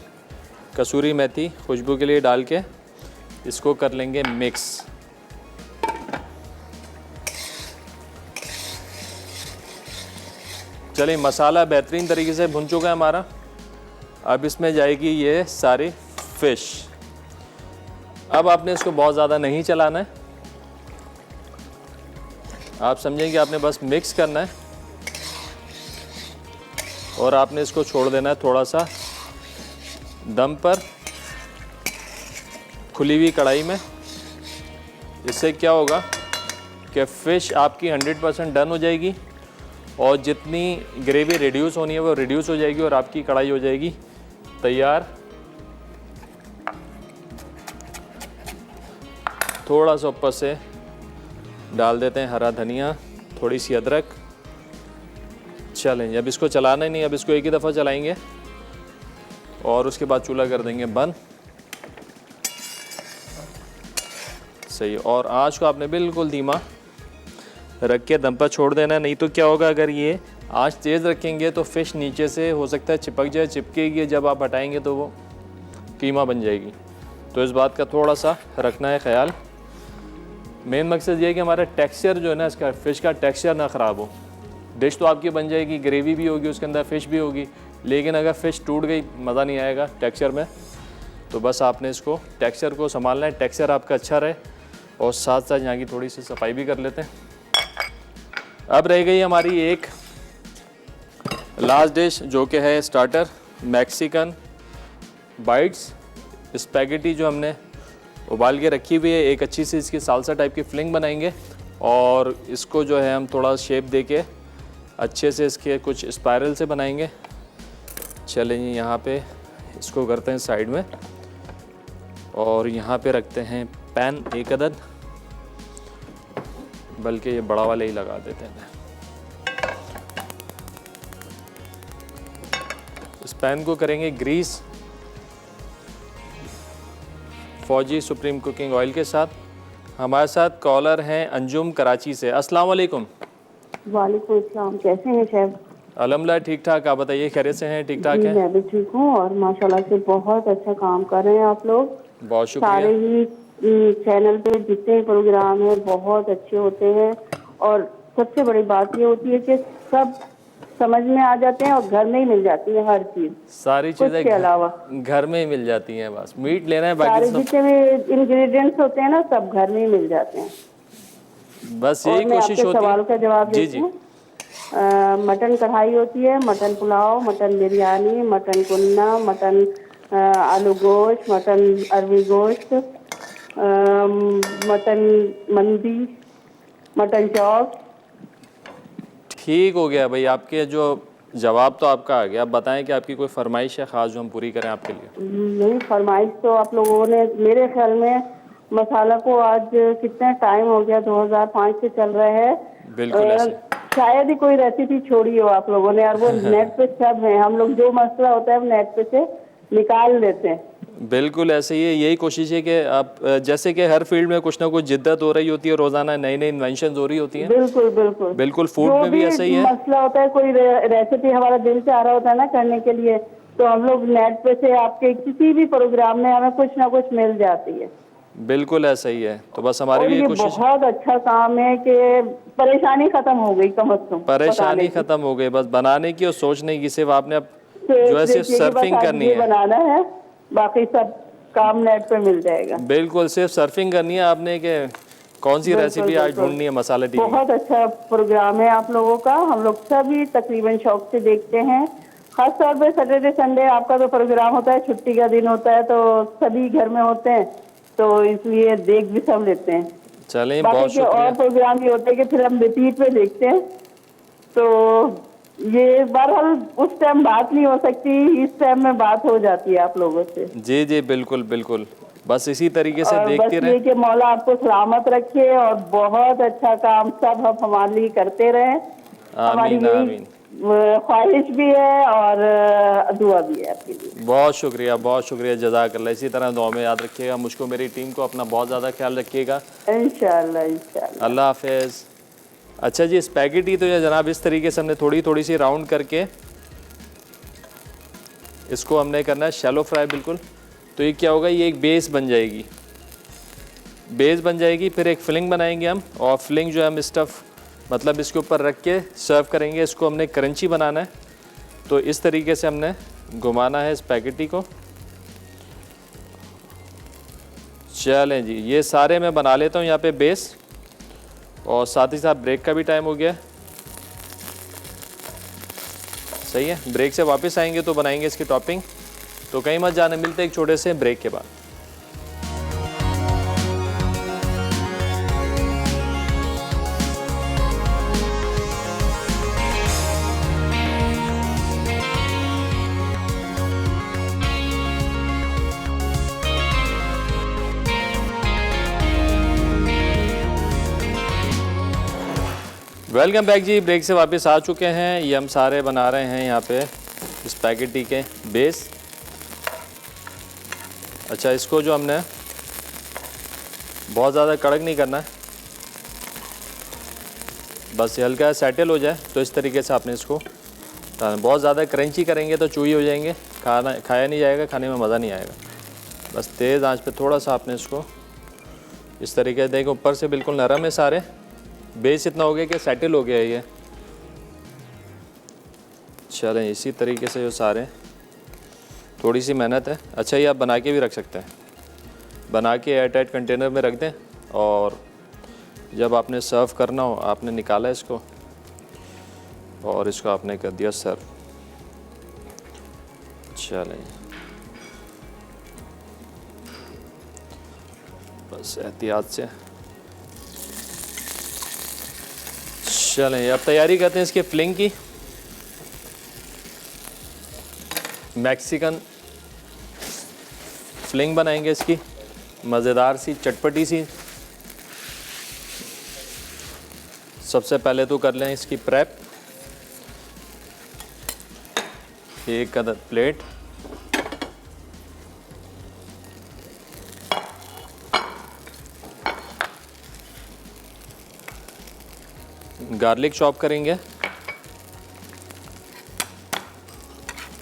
कसूरी मेथी खुशबू के लिए डाल के इसको कर लेंगे मिक्स। चलिए, मसाला बेहतरीन तरीके से भुन चुका है हमारा। अब इसमें जाएगी ये सारी फिश। अब आपने इसको बहुत ज़्यादा नहीं चलाना है, आप समझें कि आपने बस मिक्स करना है और आपने इसको छोड़ देना है थोड़ा सा दम पर खुली हुई कढ़ाई में। इससे क्या होगा कि फ़िश आपकी 100% डन हो जाएगी और जितनी ग्रेवी रिड्यूस होनी है वो रिड्यूस हो जाएगी और आपकी कढ़ाई हो जाएगी तैयार। थोड़ा सा ऊपर से डाल देते हैं हरा धनिया, थोड़ी सी अदरक। चलें, अब इसको चलाना ही नहीं, अब इसको एक ही दफ़ा चलाएंगे और उसके बाद चूल्हा कर देंगे बंद। सही, और आँच को आपने बिल्कुल धीमा रख के दम पर छोड़ देना है। नहीं तो क्या होगा, अगर ये आँच तेज़ रखेंगे तो फ़िश नीचे से हो सकता है चिपक जाए, चिपकेगी, जब आप हटाएंगे तो वो कीमा बन जाएगी। तो इस बात का थोड़ा सा रखना है ख्याल। मेन मकसद ये है कि हमारा टेक्सचर जो है ना, इसका फ़िश का टेक्सचर ना ख़राब हो। डिश तो आपकी बन जाएगी, ग्रेवी भी होगी, उसके अंदर फ़िश भी होगी, लेकिन अगर फ़िश टूट गई मज़ा नहीं आएगा टेक्सचर में। तो बस आपने इसको टेक्सचर को संभालना है, टेक्सचर आपका अच्छा रहे। और साथ साथ यहाँ की थोड़ी सी सफाई भी कर लेते हैं। अब रह गई हमारी एक लास्ट डिश जो कि है स्टार्टर मैक्सिकन बाइट्स स्पैगेटी जो हमने उबाल के रखी हुई है। एक अच्छी सी इसकी सालसा टाइप की फिलिंग बनाएंगे और इसको जो है हम थोड़ा शेप दे के अच्छे से इसके कुछ स्पायरल से बनाएंगे। चलें यहाँ पे इसको करते हैं साइड में और यहाँ पे रखते हैं पैन एक अदद, बल्कि ये बड़ा वाला ही लगा देते हैं। इस पैन को करेंगे ग्रीस फौजी सुप्रीम कुकिंग ऑयल के साथ। हमारे साथ कॉलर हैं अंजुम कराची से। अस्सलाम वालेकुम। वालेकुम अस्सलाम, कैसे हैं शेफ? अल्हम्दुलिल्लाह ठीक ठाक, आप बताइए खैरियत से हैं? ठीक ठाक जी हैं? मैं भी ठीक हूँ और माशाल्लाह से बहुत अच्छा काम कर रहे हैं आप लोग। बहुत सारे शुक्रिया। ही चैनल पे जितने प्रोग्राम हैं बहुत अच्छे होते हैं और सबसे बड़ी बात ये होती है कि सब समझ में आ जाते हैं और घर में ही मिल जाती है हर चीज, सारी कुछ के चीज़ें अलावा घर में ही मिल जाती हैं। बस मीट लेना है, सारे बाकी सब जितने भी इंग्रेडिएंट्स होते हैं ना सब घर में ही मिल जाते हैं। बस और यही मैं कोशिश आपके होती सवाल का जवाब जी देती जी। हूँ। मटन कढ़ाई होती है, mutton pulao, mutton biryani, mutton kunna, mutton आलू गोश्त, मटन अरवी गोश्त, मटन मंदी, मटन चॉप। ठीक हो गया भाई, आपके जो जवाब तो आपका आ गया। आप बताएं कि आपकी कोई फरमाइश है ख़ास जो हम पूरी करें आपके लिए? नहीं फरमाइश तो आप लोगों ने मेरे ख्याल में मसाला को आज कितना टाइम हो गया 2005 से चल रहा है। बिल्कुल ऐसे। शायद ही कोई रेसिपी छोड़ी हो आप लोगों ने और वो नेट पे सब है। हम लोग जो मसला होता है वो नेट पे से निकाल लेते हैं। बिल्कुल ऐसे ही है। यही कोशिश है कि आप जैसे कि हर फील्ड में कुछ ना कुछ जिद्दत हो रही होती है, रोज़ाना नई नई इन्वेंशन हो रही होती हैं। बिल्कुल बिल्कुल बिल्कुल फूड जो में भी ऐसा ही है। मसला होता है, कोई रेसिपी हमारा दिल से आ रहा होता है ना करने के लिए, तो हम लोग नेट पे से आपके किसी भी प्रोग्राम में हमें कुछ ना कुछ मिल जाती है। बिल्कुल ऐसा ही है। तो बस हमारी और भी ये कोशिश, बहुत अच्छा काम है कि परेशानी खत्म हो गई कम से कम। परेशानी ख़त्म हो गई बस बनाने की और सोचने की। सिर्फ आपने अब जो है सिर्फ देखिए कि बस सर्फिंग आज करनी ये है। बनाना है, बाकी सब काम नेट पे मिल जाएगा। बिल्कुल सिर्फ सर्फिंग करनी है आपने कि कौन सी बिल्कुल, रेसिपी आज बिल्कुल। ढूंढनी है मसाला टीवी। बहुत अच्छा प्रोग्राम है आप लोगों का, हम लोग सभी तकरीबन शौक से देखते हैं। खास तौर पे सैटरडे संडे आपका तो प्रोग्राम होता है, छुट्टी का दिन होता है तो सभी घर में होते हैं, तो इसलिए देख भी सब लेते हैं। चलें बाकी बहुत के और शुक्रिया। प्रोग्राम भी होते हैं कि फिर हम रिपीट में देखते हैं, तो ये बहरहाल उस टाइम बात नहीं हो सकती, इस टाइम में बात हो जाती है आप लोगों से। जी जी बिल्कुल बिल्कुल, बस इसी तरीके से और देखते बस रहें। ये कि मौला आपको सलामत रखे और बहुत अच्छा काम सब हम हमारे लिए करते रहें। हमारी आमीन यही आमीन। ख्वाहिश भी है और दुआ भी है आपके लिए। बहुत शुक्रिया जज़ाकल्लाह। इसी तरह दुआ में याद रखिएगा मुझको, मेरी टीम को अपना बहुत ज़्यादा ख्याल रखिएगा। इंशाल्लाह इंशाल्लाह। अल्लाह हाफिज़। अच्छा जी, स्पैगेटी तो ये जनाब इस तरीके से हमने थोड़ी थोड़ी सी राउंड करके इसको हमने करना है शैलो फ्राई बिल्कुल। तो ये क्या होगा, ये एक बेस बन जाएगी, फिर एक फिलिंग बनाएंगे हम, और फिलिंग जो है हम स्टफ़ मतलब इसके ऊपर रख के सर्व करेंगे। इसको हमने क्रंची बनाना है, तो इस तरीके से हमने घुमाना है स्पैगेटी को। चलें जी, ये सारे मैं बना लेता हूँ यहाँ पे बेस, और साथ ही साथ ब्रेक का भी टाइम हो गया। सही है, ब्रेक से वापस आएंगे तो बनाएंगे इसकी टॉपिंग। तो कहीं मत जाने, मिलते एक छोटे से ब्रेक के बाद। वेलकम बैक जी, ब्रेक से वापस आ चुके हैं। ये हम सारे बना रहे हैं यहाँ पे स्पैगेटी के बेस। अच्छा, इसको जो हमने बहुत ज़्यादा कड़क नहीं करना है, बस ये हल्का सेटल हो जाए तो इस तरीके से आपने इसको, बहुत ज़्यादा क्रंची करेंगे तो चूई हो जाएंगे, खाया नहीं जाएगा, खाने में मज़ा नहीं आएगा। बस तेज़ आंच पे थोड़ा सा आपने इसको इस तरीके से, देखो ऊपर से बिल्कुल नरम है सारे, बेस इतना हो गया कि सेटल हो गया है ये। चलें इसी तरीके से जो सारे, थोड़ी सी मेहनत है। अच्छा, ये आप बना के भी रख सकते हैं, बना के एयर टाइट कंटेनर में रख दें, और जब आपने सर्व करना हो आपने निकाला इसको और इसको आपने कर दिया सर्व। चलें, बस एहतियात से चलें। अब तैयारी करते हैं इसके फिलिंग की। मैक्सिकन फिलिंग बनाएंगे इसकी, मज़ेदार सी चटपटी सी। सबसे पहले तो कर लें इसकी प्रेप। एक अदद प्लेट, गार्लिक चॉप करेंगे।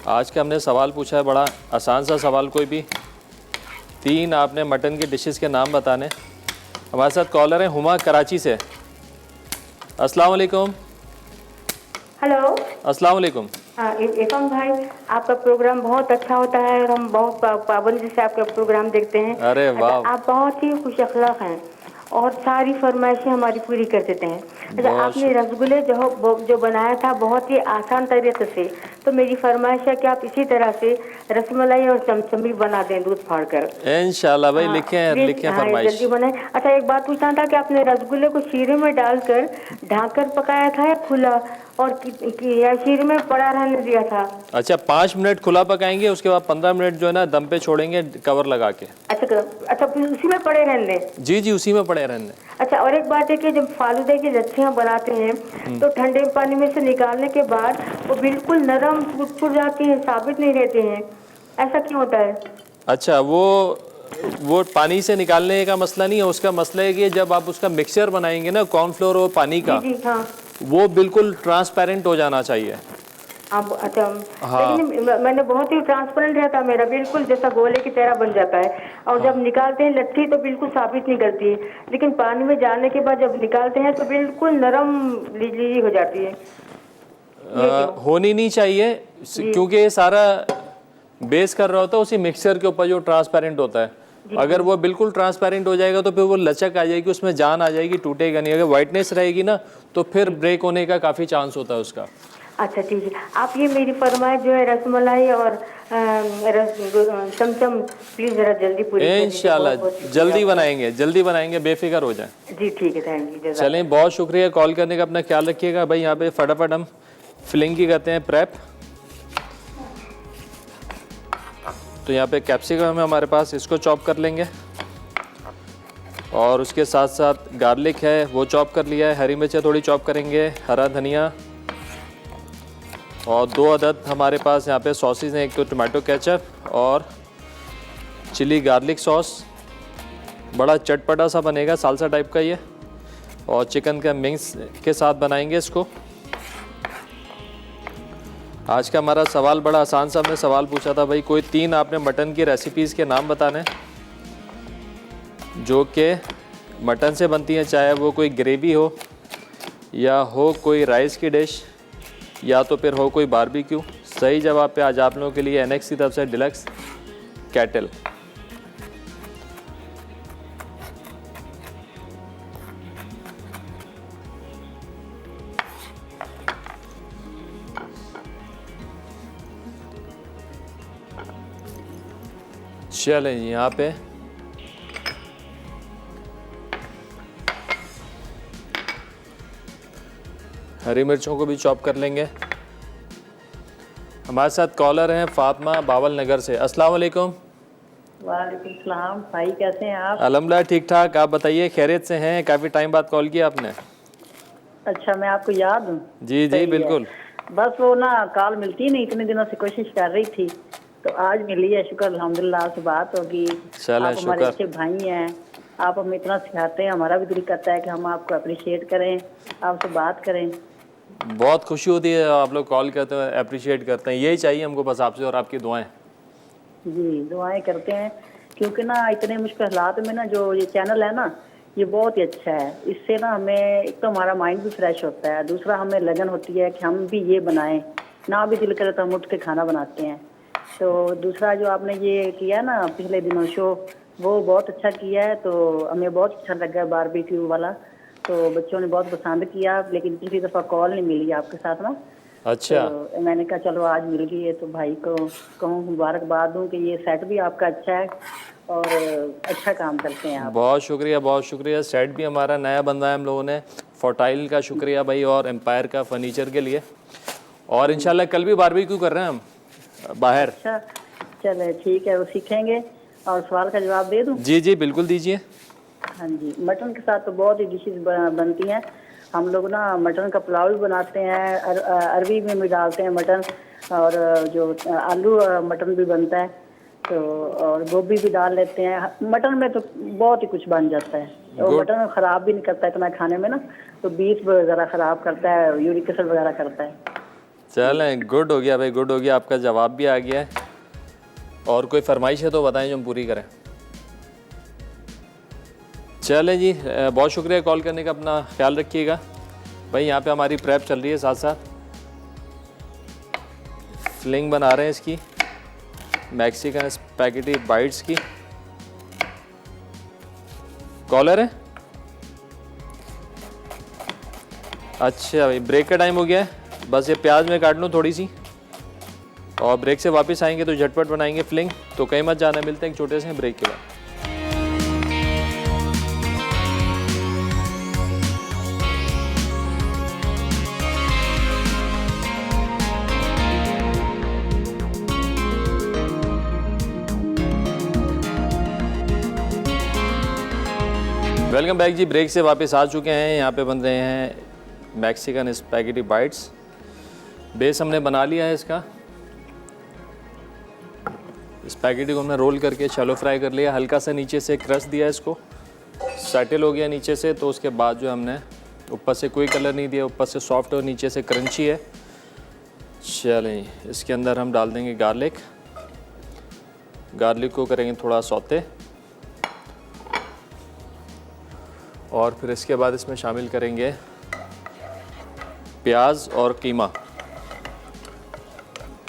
आज का हमने सवाल पूछा है बड़ा आसान सा सवाल, कोई भी 3 आपने मटन के डिशेस के नाम बताने। हमारे साथ कॉलर हैं हुमा कराची से। अस्सलाम वालेकुम। हेलो। अस्सलाम वालेकुम। हाँ इरफान भाई, आपका प्रोग्राम बहुत अच्छा होता है और हम बहुत पाबंदी से आपका प्रोग्राम देखते हैं। अरे वाह। आप बहुत ही खुश अखलाक हैं और सारी फरमाइशें हमारी पूरी कर देते हैं। अच्छा, आपने रसगुल्ले जो बनाया था बहुत ही आसान तरीके से, तो मेरी फरमाइश है कि आप इसी तरह से रसमलाई और चमचम भी बना दें दूध फाड़ कर। इंशाल्लाह भाई, लिखें फरमाइश। जल्दी बनाए। अच्छा, एक बात पूछना था कि आपने रसगुल्ले को शीरे में डालकर ढाँककर पकाया था या खुला, और या शीरे में पड़ा रहने दिया था? अच्छा, 5 मिनट खुला पकाएंगे, उसके बाद 15 मिनट जो है ना दम पे छोड़ेंगे कवर लगा के। अच्छा, फिर उसी में पड़े रहने दें? जी जी, उसी में पड़े रहने। अच्छा, और एक बात है कि जब फालूदे की लच्छियाँ बनाते हैं तो ठंडे पानी में से निकालने के बाद वो बिल्कुल नरम फुट जाती हैं, साबित नहीं रहते हैं, ऐसा क्यों होता है? अच्छा, वो पानी से निकालने का मसला नहीं है, उसका मसला है कि जब आप उसका मिक्सचर बनाएंगे ना कॉर्नफ्लोर और पानी का, जी हाँ, वो बिल्कुल ट्रांसपेरेंट हो जाना चाहिए। अच्छा हाँ। लेकिन मैंने बहुत ही ट्रांसपेरेंट रहता मेरा, बिल्कुल जैसा गोले की तरह बन जाता है, और जब निकालते हैं लच्छी तो बिल्कुल साबित नहीं करती है, लेकिन पानी में डालने के बाद जब निकालते हैं तो बिल्कुल नरम लीली हो जाती है। होनी नहीं चाहिए, क्योंकि ये सारा बेस कर रहा होता है उसी मिक्सचर के ऊपर जो ट्रांसपेरेंट होता है। अगर वो बिल्कुल ट्रांसपेरेंट हो जाएगा तो फिर वो लचक आ जाएगी, उसमें जान आ जाएगी, टूटेगा नहीं। अगर वाइटनेस रहेगी ना तो फिर ब्रेक होने का काफ़ी चांस होता है उसका। अच्छा ठीक है, आप ये मेरी फरमाइश जो है रसमलाई और चमचम प्लीज जरा जल्दी पूरी कर दीजिए। इंशाल्लाह जल्दी बनाएंगे, बेफिक्र हो जाए। जी ठीक है, थैंक यू। चलें, बहुत शुक्रिया कॉल करने का, अपना ख्याल रखिएगा भाई। यहाँ पे फटाफट हम फिलिंग की करते हैं प्रेप। तो यहाँ पे कैप्सिकम है हमारे पास, इसको चॉप कर लेंगे, और उसके साथ साथ गार्लिक है वो चॉप कर लिया है, हरी मिर्चें थोड़ी चॉप करेंगे, हरा धनिया, और 2 अदद हमारे पास यहाँ पे सॉसेज हैं, एक तो टमाटो केचप और चिली गार्लिक सॉस। बड़ा चटपटा सा बनेगा, सालसा टाइप का ये, और चिकन का मिक्स के साथ बनाएंगे इसको। आज का हमारा सवाल बड़ा आसान सा, हमने सवाल पूछा था भाई कोई 3 आपने मटन की रेसिपीज़ के नाम बताने जो कि मटन से बनती हैं, चाहे वो कोई ग्रेवी हो या हो कोई राइस की डिश या तो फिर हो कोई बारबेक्यू। सही जवाब पे आज आप लोगों के लिए एनएक्स की तरफ से डिलक्स कैटल। चलें, यहाँ पे हरी मिर्चों को भी चॉप कर लेंगे। हमारे साथ कॉलर हैं फातिमा बावल नगर से। अस्सलाम वालेकुम। वालेकुम सलाम भाई, कैसे हैं आप? अल्हम्दुलिल्लाह ठीक ठाक, आप बताइए खैरियत से हैं? काफ़ी टाइम बाद कॉल किया आपने। अच्छा, मैं आपको याद हूँ? जी जी बिल्कुल। बस वो ना कॉल मिलती नहीं, इतने दिनों से कोशिश कर रही थी, तो आज मिली है, शुक्र अल्हम्दुलिल्लाह, आपसे बात होगी। चलें, आप हमारे अच्छे भाई हैं, आप हमें इतना सिखाते हैं, हमारा भी दिल करता है कि हम आपको अप्रिशिएट करें, आपसे बात करें। बहुत खुशी होती है आप लोग कॉल करते हैं, अप्रिशिएट करते हैं, यही चाहिए हमको बस आपसे, और आपकी दुआएं। जी, दुआएं करते हैं, क्योंकि ना इतने मुश्किल हालात में ना जो ये चैनल है ना, ये बहुत ही अच्छा है। इससे ना हमें एक तो हमारा माइंड भी फ्रेश होता है, दूसरा हमें लगन होती है कि हम भी ये बनाएं, ना भी दिल करे तो हम उठ के खाना बनाते हैं। तो दूसरा जो आपने ये किया ना पिछले दिनों शो, वो बहुत अच्छा किया है, तो हमें बहुत अच्छा लगा बारबेक्यू वाला, तो बच्चों ने बहुत पसंद किया, लेकिन पिछली दफ़ा कॉल नहीं मिली आपके साथ ना। अच्छा। तो मैंने कहा चलो आज मिल गई है तो भाई को कहूँ मुबारकबाद दूँ कि ये सेट भी आपका अच्छा है और अच्छा काम करते हैं आप। बहुत शुक्रिया, बहुत शुक्रिया। सेट भी हमारा नया बंदा है हम लोगों ने। फोर्टाइल का शुक्रिया भाई, और एम्पायर का फर्नीचर के लिए। और इंशाल्लाह कल भी बारबेक्यू कर रहे हैं हम बाहर। अच्छा चले ठीक है, वो सीखेंगे। और सवाल का जवाब दे दूँ? जी जी बिल्कुल दीजिए। हाँ जी, मटन के साथ तो बहुत ही डिशेज बनती हैं। हम लोग ना मटन का पुलाव भी बनाते हैं, अरबी में भी डालते हैं मटन, और जो आलू मटन भी बनता है, तो और गोभी भी डाल लेते हैं। मटन में तो बहुत ही कुछ बन जाता है। और मटन ख़राब भी नहीं करता इतना खाने में ना, तो बीफ ज़रा ख़राब करता है, यूरिक एसिड वगैरह करता है। चलें, गुड हो गया भाई, गुड हो गया। आपका जवाब भी आ गया है। और कोई फरमाइश है तो बताएं जो हम पूरी करें। चलें जी, बहुत शुक्रिया कॉल करने का। अपना ख्याल रखिएगा भाई। यहाँ पे हमारी प्रेप चल रही है, साथ साथ फिलिंग बना रहे हैं इसकी मैक्सिकन स्पैगेटी बाइट्स की। कॉलर है? अच्छा भाई, ब्रेक का टाइम हो गया है। बस ये प्याज में काट लूँ थोड़ी सी, और ब्रेक से वापस आएंगे तो झटपट बनाएंगे फिलिंग। तो कहीं मत जाना, मिलते हैं एक छोटे से ब्रेक के बाद। वेलकम बैक जी। ब्रेक से वापस आ चुके हैं। यहाँ पे बन रहे हैं मैक्सिकन स्पैगेटी बाइट्स। बेस हमने बना लिया है इसका। स्पैगेटी को हमने रोल करके शैलो फ्राई कर लिया। हल्का सा नीचे से क्रश दिया इसको, सेटल हो गया नीचे से। तो उसके बाद जो हमने ऊपर से कोई कलर नहीं दिया, ऊपर से सॉफ्ट और नीचे से क्रंची है। चलें, इसके अंदर हम डाल देंगे गार्लिक। गार्लिक को करेंगे थोड़ा सौते, और फिर इसके बाद इसमें शामिल करेंगे प्याज और कीमा।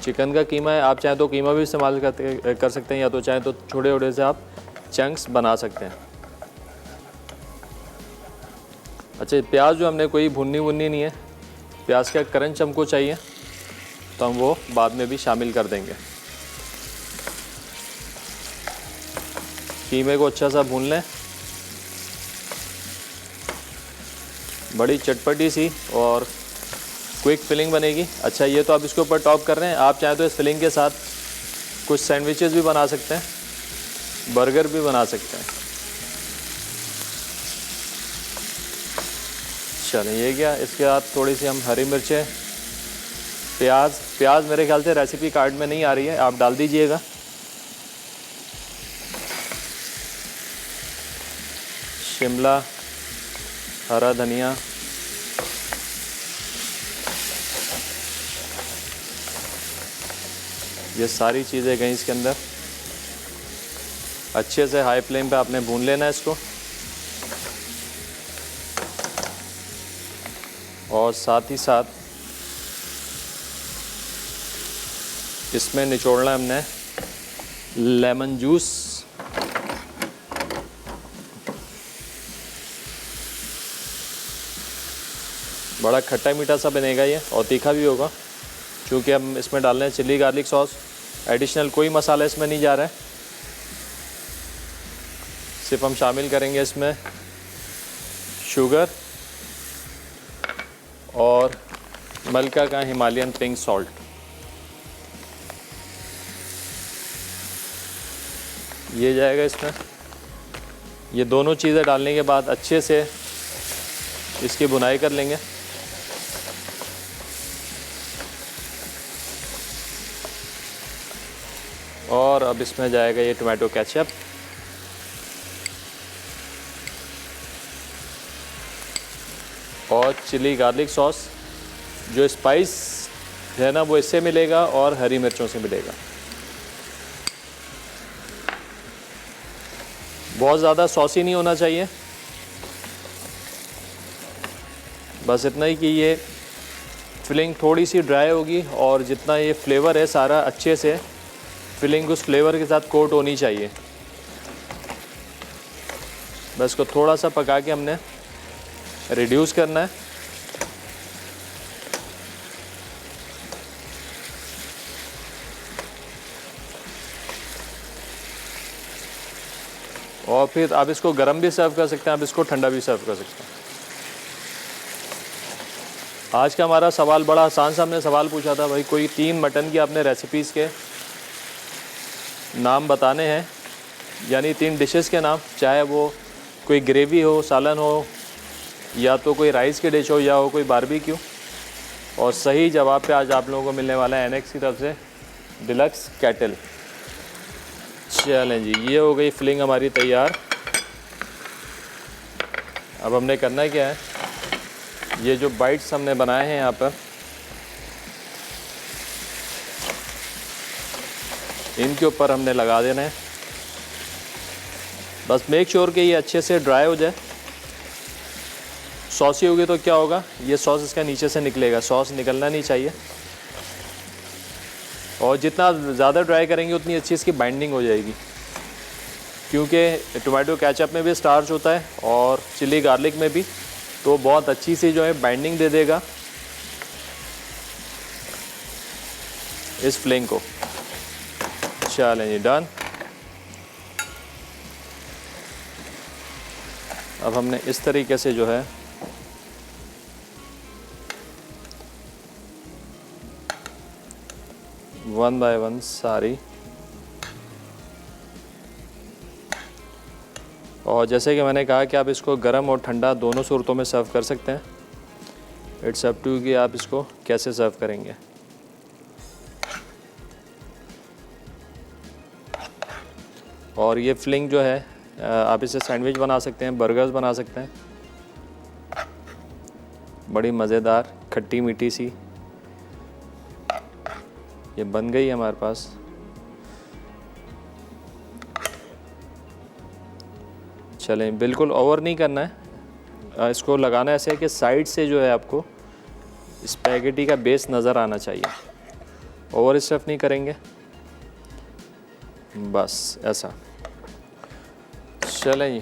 चिकन का कीमा है, आप चाहें तो कीमा भी इस्तेमाल कर सकते हैं, या तो चाहें तो छोटे छोटे से आप चंक्स बना सकते हैं। अच्छा, प्याज जो हमने कोई भुननी वुननी नहीं है, प्याज का क्रंच हमको चाहिए तो हम वो बाद में भी शामिल कर देंगे। कीमे को अच्छा सा भून लें। बड़ी चटपटी सी और क्विक फिलिंग बनेगी। अच्छा, ये तो आप इसके ऊपर टॉप कर रहे हैं। आप चाहें तो इस फिलिंग के साथ कुछ सैंडविचेस भी बना सकते हैं, बर्गर भी बना सकते हैं। चलें, ये क्या, इसके साथ थोड़ी सी हम हरी मिर्चें, प्याज मेरे ख्याल से रेसिपी कार्ड में नहीं आ रही है, आप डाल दीजिएगा। शिमला, हरा धनिया, ये सारी चीज़ें गई इसके अंदर। अच्छे से हाई फ्लेम पे आपने भून लेना है इसको, और साथ ही साथ इसमें निचोड़ना है हमने लेमन जूस। बड़ा खट्टा मीठा सा बनेगा ये, और तीखा भी होगा, क्योंकि हम इसमें डाल रहे हैं चिल्ली गार्लिक सॉस। एडिशनल कोई मसाला इसमें नहीं जा रहा है, सिर्फ हम शामिल करेंगे इसमें शुगर और मलका का हिमालयन पिंक सॉल्ट। ये जाएगा इसमें। ये दोनों चीज़ें डालने के बाद अच्छे से इसकी भुनाई कर लेंगे। और अब इसमें जाएगा ये टोमेटो केचप, और चिली गार्लिक सॉस। जो स्पाइस है ना वो इससे मिलेगा और हरी मिर्चों से मिलेगा। बहुत ज़्यादा सॉसी नहीं होना चाहिए, बस इतना ही कि ये फिलिंग थोड़ी सी ड्राई होगी, और जितना ये फ्लेवर है सारा अच्छे से फिलिंग उस फ्लेवर के साथ कोट होनी चाहिए। बस इसको थोड़ा सा पका के हमने रिड्यूस करना है। और फिर आप इसको गर्म भी सर्व कर सकते हैं, आप इसको ठंडा भी सर्व कर सकते हैं। आज का हमारा सवाल बड़ा आसान सा, हमने सवाल पूछा था भाई कोई 3 मटन की आपने रेसिपीज़ के नाम बताने हैं, यानी 3 डिशेस के नाम, चाहे वो कोई ग्रेवी हो, सालन हो, या तो कोई राइस की डिश हो, या हो कोई बारबेक्यू। और सही जवाब पे आज आप लोगों को मिलने वाला है एनेक्स की तरफ से डिलक्स केटल। चलें जी, ये हो गई फिलिंग हमारी तैयार। अब हमने करना क्या है, ये जो बाइट्स हमने बनाए हैं यहाँ पर, इनके ऊपर हमने लगा देना है। बस मेक श्योर कि ये अच्छे से ड्राई हो जाए। सॉसी होगी तो क्या होगा, ये सॉस इसका नीचे से निकलेगा, सॉस निकलना नहीं चाहिए। और जितना ज़्यादा ड्राई करेंगे उतनी अच्छी इसकी बाइंडिंग हो जाएगी, क्योंकि टोमेटो केचप में भी स्टार्च होता है और चिली गार्लिक में भी, तो बहुत अच्छी सी जो है बाइंडिंग दे देगा इस फिलिंग को। चलें जी, डन। अब हमने इस तरीके से जो है वन बाय वन सारी, और जैसे कि मैंने कहा कि आप इसको गर्म और ठंडा दोनों सूरतों में सर्व कर सकते हैं। इट्स अप टू कि आप इसको कैसे सर्व करेंगे। और ये फिलिंग जो है आप इसे सैंडविच बना सकते हैं, बर्गर्स बना सकते हैं। बड़ी मज़ेदार खट्टी मीठी सी ये बन गई है हमारे पास। चलें, बिल्कुल ओवर नहीं करना है, इसको लगाना ऐसे है कि साइड से जो है आपको स्पैगेटी का बेस नज़र आना चाहिए। ओवर स्टफ नहीं करेंगे, बस ऐसा। चलें जी,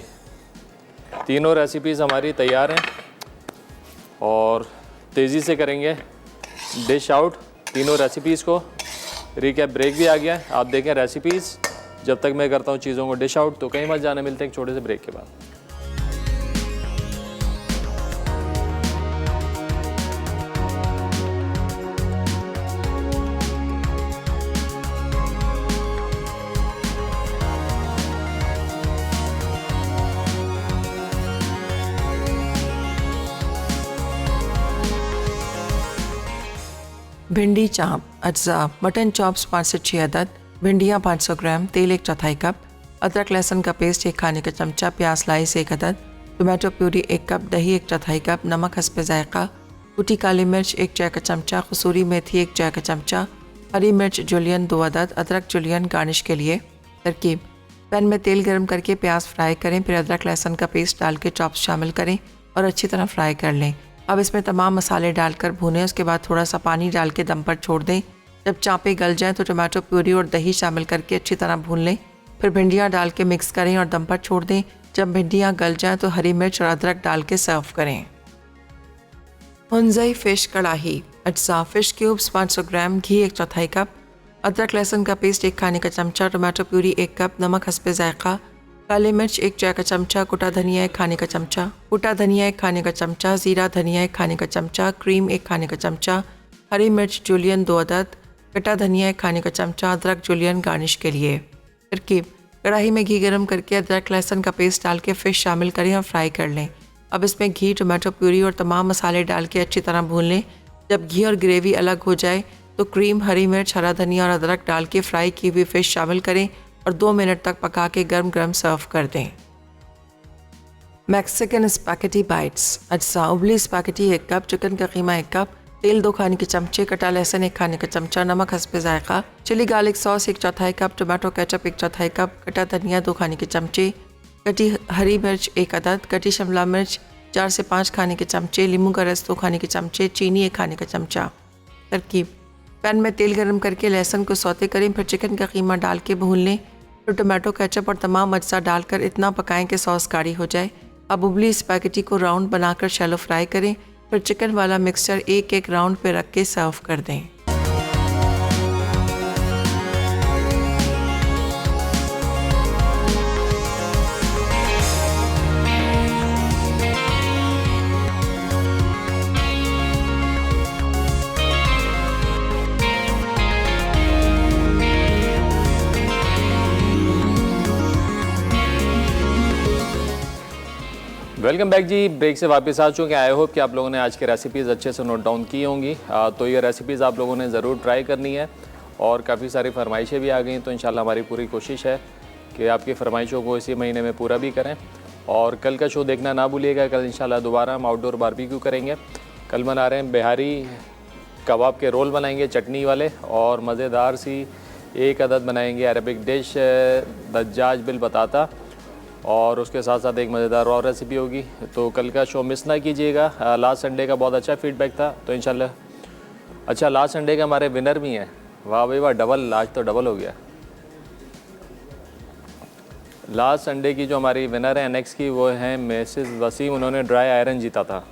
तीनों रेसिपीज़ हमारी तैयार हैं और तेज़ी से करेंगे डिश आउट तीनों रेसिपीज़ को। रिकैप ब्रेक भी आ गया है, आप देखें रेसिपीज़। जब तक मैं करता हूँ चीज़ों को डिश आउट, तो कहीं मत जाने, मिलते हैं एक छोटे से ब्रेक के बाद। भिंडी चाप अज्जा, मटन चॉप्स 5 से 6 अदद, भिंडियाँ 500 ग्राम, तेल 1/4 कप, अदरक लहसुन का पेस्ट 1 खाने का चमचा, प्याज स्लाइस 1 अदद, टोमेटो प्यूरी 1 कप, दही 1/4 कप, नमक हस्बे जायका, कुटी काली मिर्च 1 चाय का चमचा, कसूरी मेथी 1 चाय का चमचा, हरी मिर्च जुलियन 2 अदद, अदरक जुलियन गार्निश के लिए। तरकीब: पैन में तेल गर्म करके प्याज फ्राई करें, फिर अदरक लहसुन का पेस्ट डाल के चॉप्स शामिल करें और अच्छी तरह फ्राई कर लें। अब इसमें तमाम मसाले डालकर भूनें, उसके बाद थोड़ा सा पानी डाल के दम पर छोड़ दें। जब चापें गल जाएं तो टमाटो प्यूरी और दही शामिल करके अच्छी तरह भून लें, फिर भिंडियाँ डाल के मिक्स करें और दम पर छोड़ दें। जब भिंडियाँ गल जाएं तो हरी मिर्च और अदरक डाल के सर्व करें। हुंजई फ़िश कढ़ाई अज्जा, फ़िश क्यूब्स 500 ग्राम, घी 1/4 कप, अदरक लहसुन का पेस्ट 1 खाने का चमचा, टमाटो प्यूरी 1 कप, नमक हस्बे जायका, काली मिर्च 1 चाय का चमचा, कुटा धनिया 1 खाने का चमचा, कुटा धनिया 1 खाने का चमचा, ज़ीरा धनिया 1 खाने का चमचा, क्रीम 1 खाने का चमचा, हरी मिर्च जुलियन 2 अदद, कटा धनिया 1 खाने का चमचा, अदरक जुलियन गार्निश के लिए। तरकीब: कढ़ाई में घी गर्म करके अदरक लहसुन का पेस्ट डाल के फ़िश शामिल करें और फ्राई कर लें। अब इसमें घी, टमाटो प्यूरी और तमाम मसाले डाल के अच्छी तरह भून लें। जब घी और ग्रेवी अलग हो जाए तो क्रीम, हरी मिर्च, हरा धनिया और अदरक डाल के फ्राई की हुई फ़िश शामिल करें और 2 मिनट तक पका के गर्म गर्म सर्व कर दें। मैक्सिकन स्पैगेटी बाइट्स अज्जा, उबली स्पैगेटी 1 कप, चिकन का कीमा 1 कप, तेल 2 खाने के चमचे, कटा लहसुन 1 खाने का चमचा, नमक हस्बे जायका, chilli garlic sauce 1/4 cup, tomato ketchup 1/4 cup, कटा धनिया 2 खाने के चमचे, कटी हरी मिर्च 1 अदद, कटी शिमला मिर्च 4 से 5 खाने के चमचे, नींबू का रस 2 खाने के चमचे, चीनी 1 खाने का चमचा। तरकीब: पैन में तेल गर्म करके लहसुन को सौते करें, फिर चिकन का कीमा डाल के भून लें, फिर टमाटो केचप और तमाम अज्जा डालकर इतना पकाएं कि सॉस गाढ़ी हो जाए। अब उबली स्पैगेटी को राउंड बनाकर शैलो फ्राई करें, फिर चिकन वाला मिक्सचर एक एक राउंड पे रख के सर्व कर दें। वेलकम बैक जी। ब्रेक से वापस आ चुके हैं। आई होप कि आप लोगों ने आज की रेसिपीज़ अच्छे से नोट डाउन की होंगी। तो ये रेसिपीज़ आप लोगों ने ज़रूर ट्राई करनी है और काफ़ी सारी फरमाइशें भी आ गई, तो इंशाल्लाह हमारी पूरी कोशिश है कि आपकी फरमाइशों को इसी महीने में पूरा भी करें। और कल का शो देखना ना भूलिएगा। कल इंशाल्लाह दोबारा हम आउटडोर बारबेक्यू करेंगे। कल बना रहे हैं बिहारी कबाब के रोल बनाएंगे चटनी वाले, और मज़ेदार सी एक अदद बनाएंगे अरबिक डिश दज्जाज बिल बताता, और उसके साथ साथ एक मज़ेदार और रेसिपी होगी। तो कल का शो मिस ना कीजिएगा। लास्ट संडे का बहुत अच्छा फीडबैक था, तो इंशाल्लाह अच्छा लास्ट संडे के हमारे विनर भी हैं। वाह भाई वाह, डबल, आज तो डबल हो गया। लास्ट संडे की जो हमारी विनर है एनएक्स की, वो हैं मिसेस वसीम। उन्होंने ड्राई आयरन जीता था।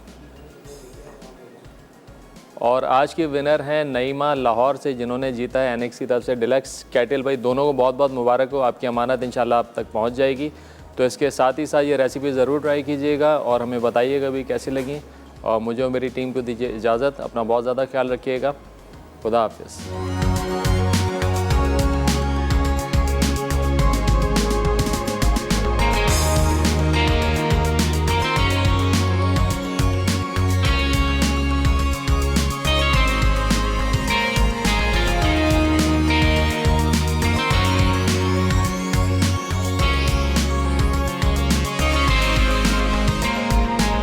और आज की विनर हैं नईमा लाहौर से, जिन्होंने जीता है एनएक्स की तरफ से डिलक्स कैटल। भाई दोनों को बहुत बहुत मुबारक हो। आपकी अमानत इंशाल्लाह आप तक पहुंच जाएगी। तो इसके साथ ही साथ ये रेसिपी ज़रूर ट्राई कीजिएगा और हमें बताइएगा भी कैसी लगी। और मुझे और मेरी टीम को दीजिए इजाज़त। अपना बहुत ज़्यादा ख्याल रखिएगा। खुदा हाफिज़।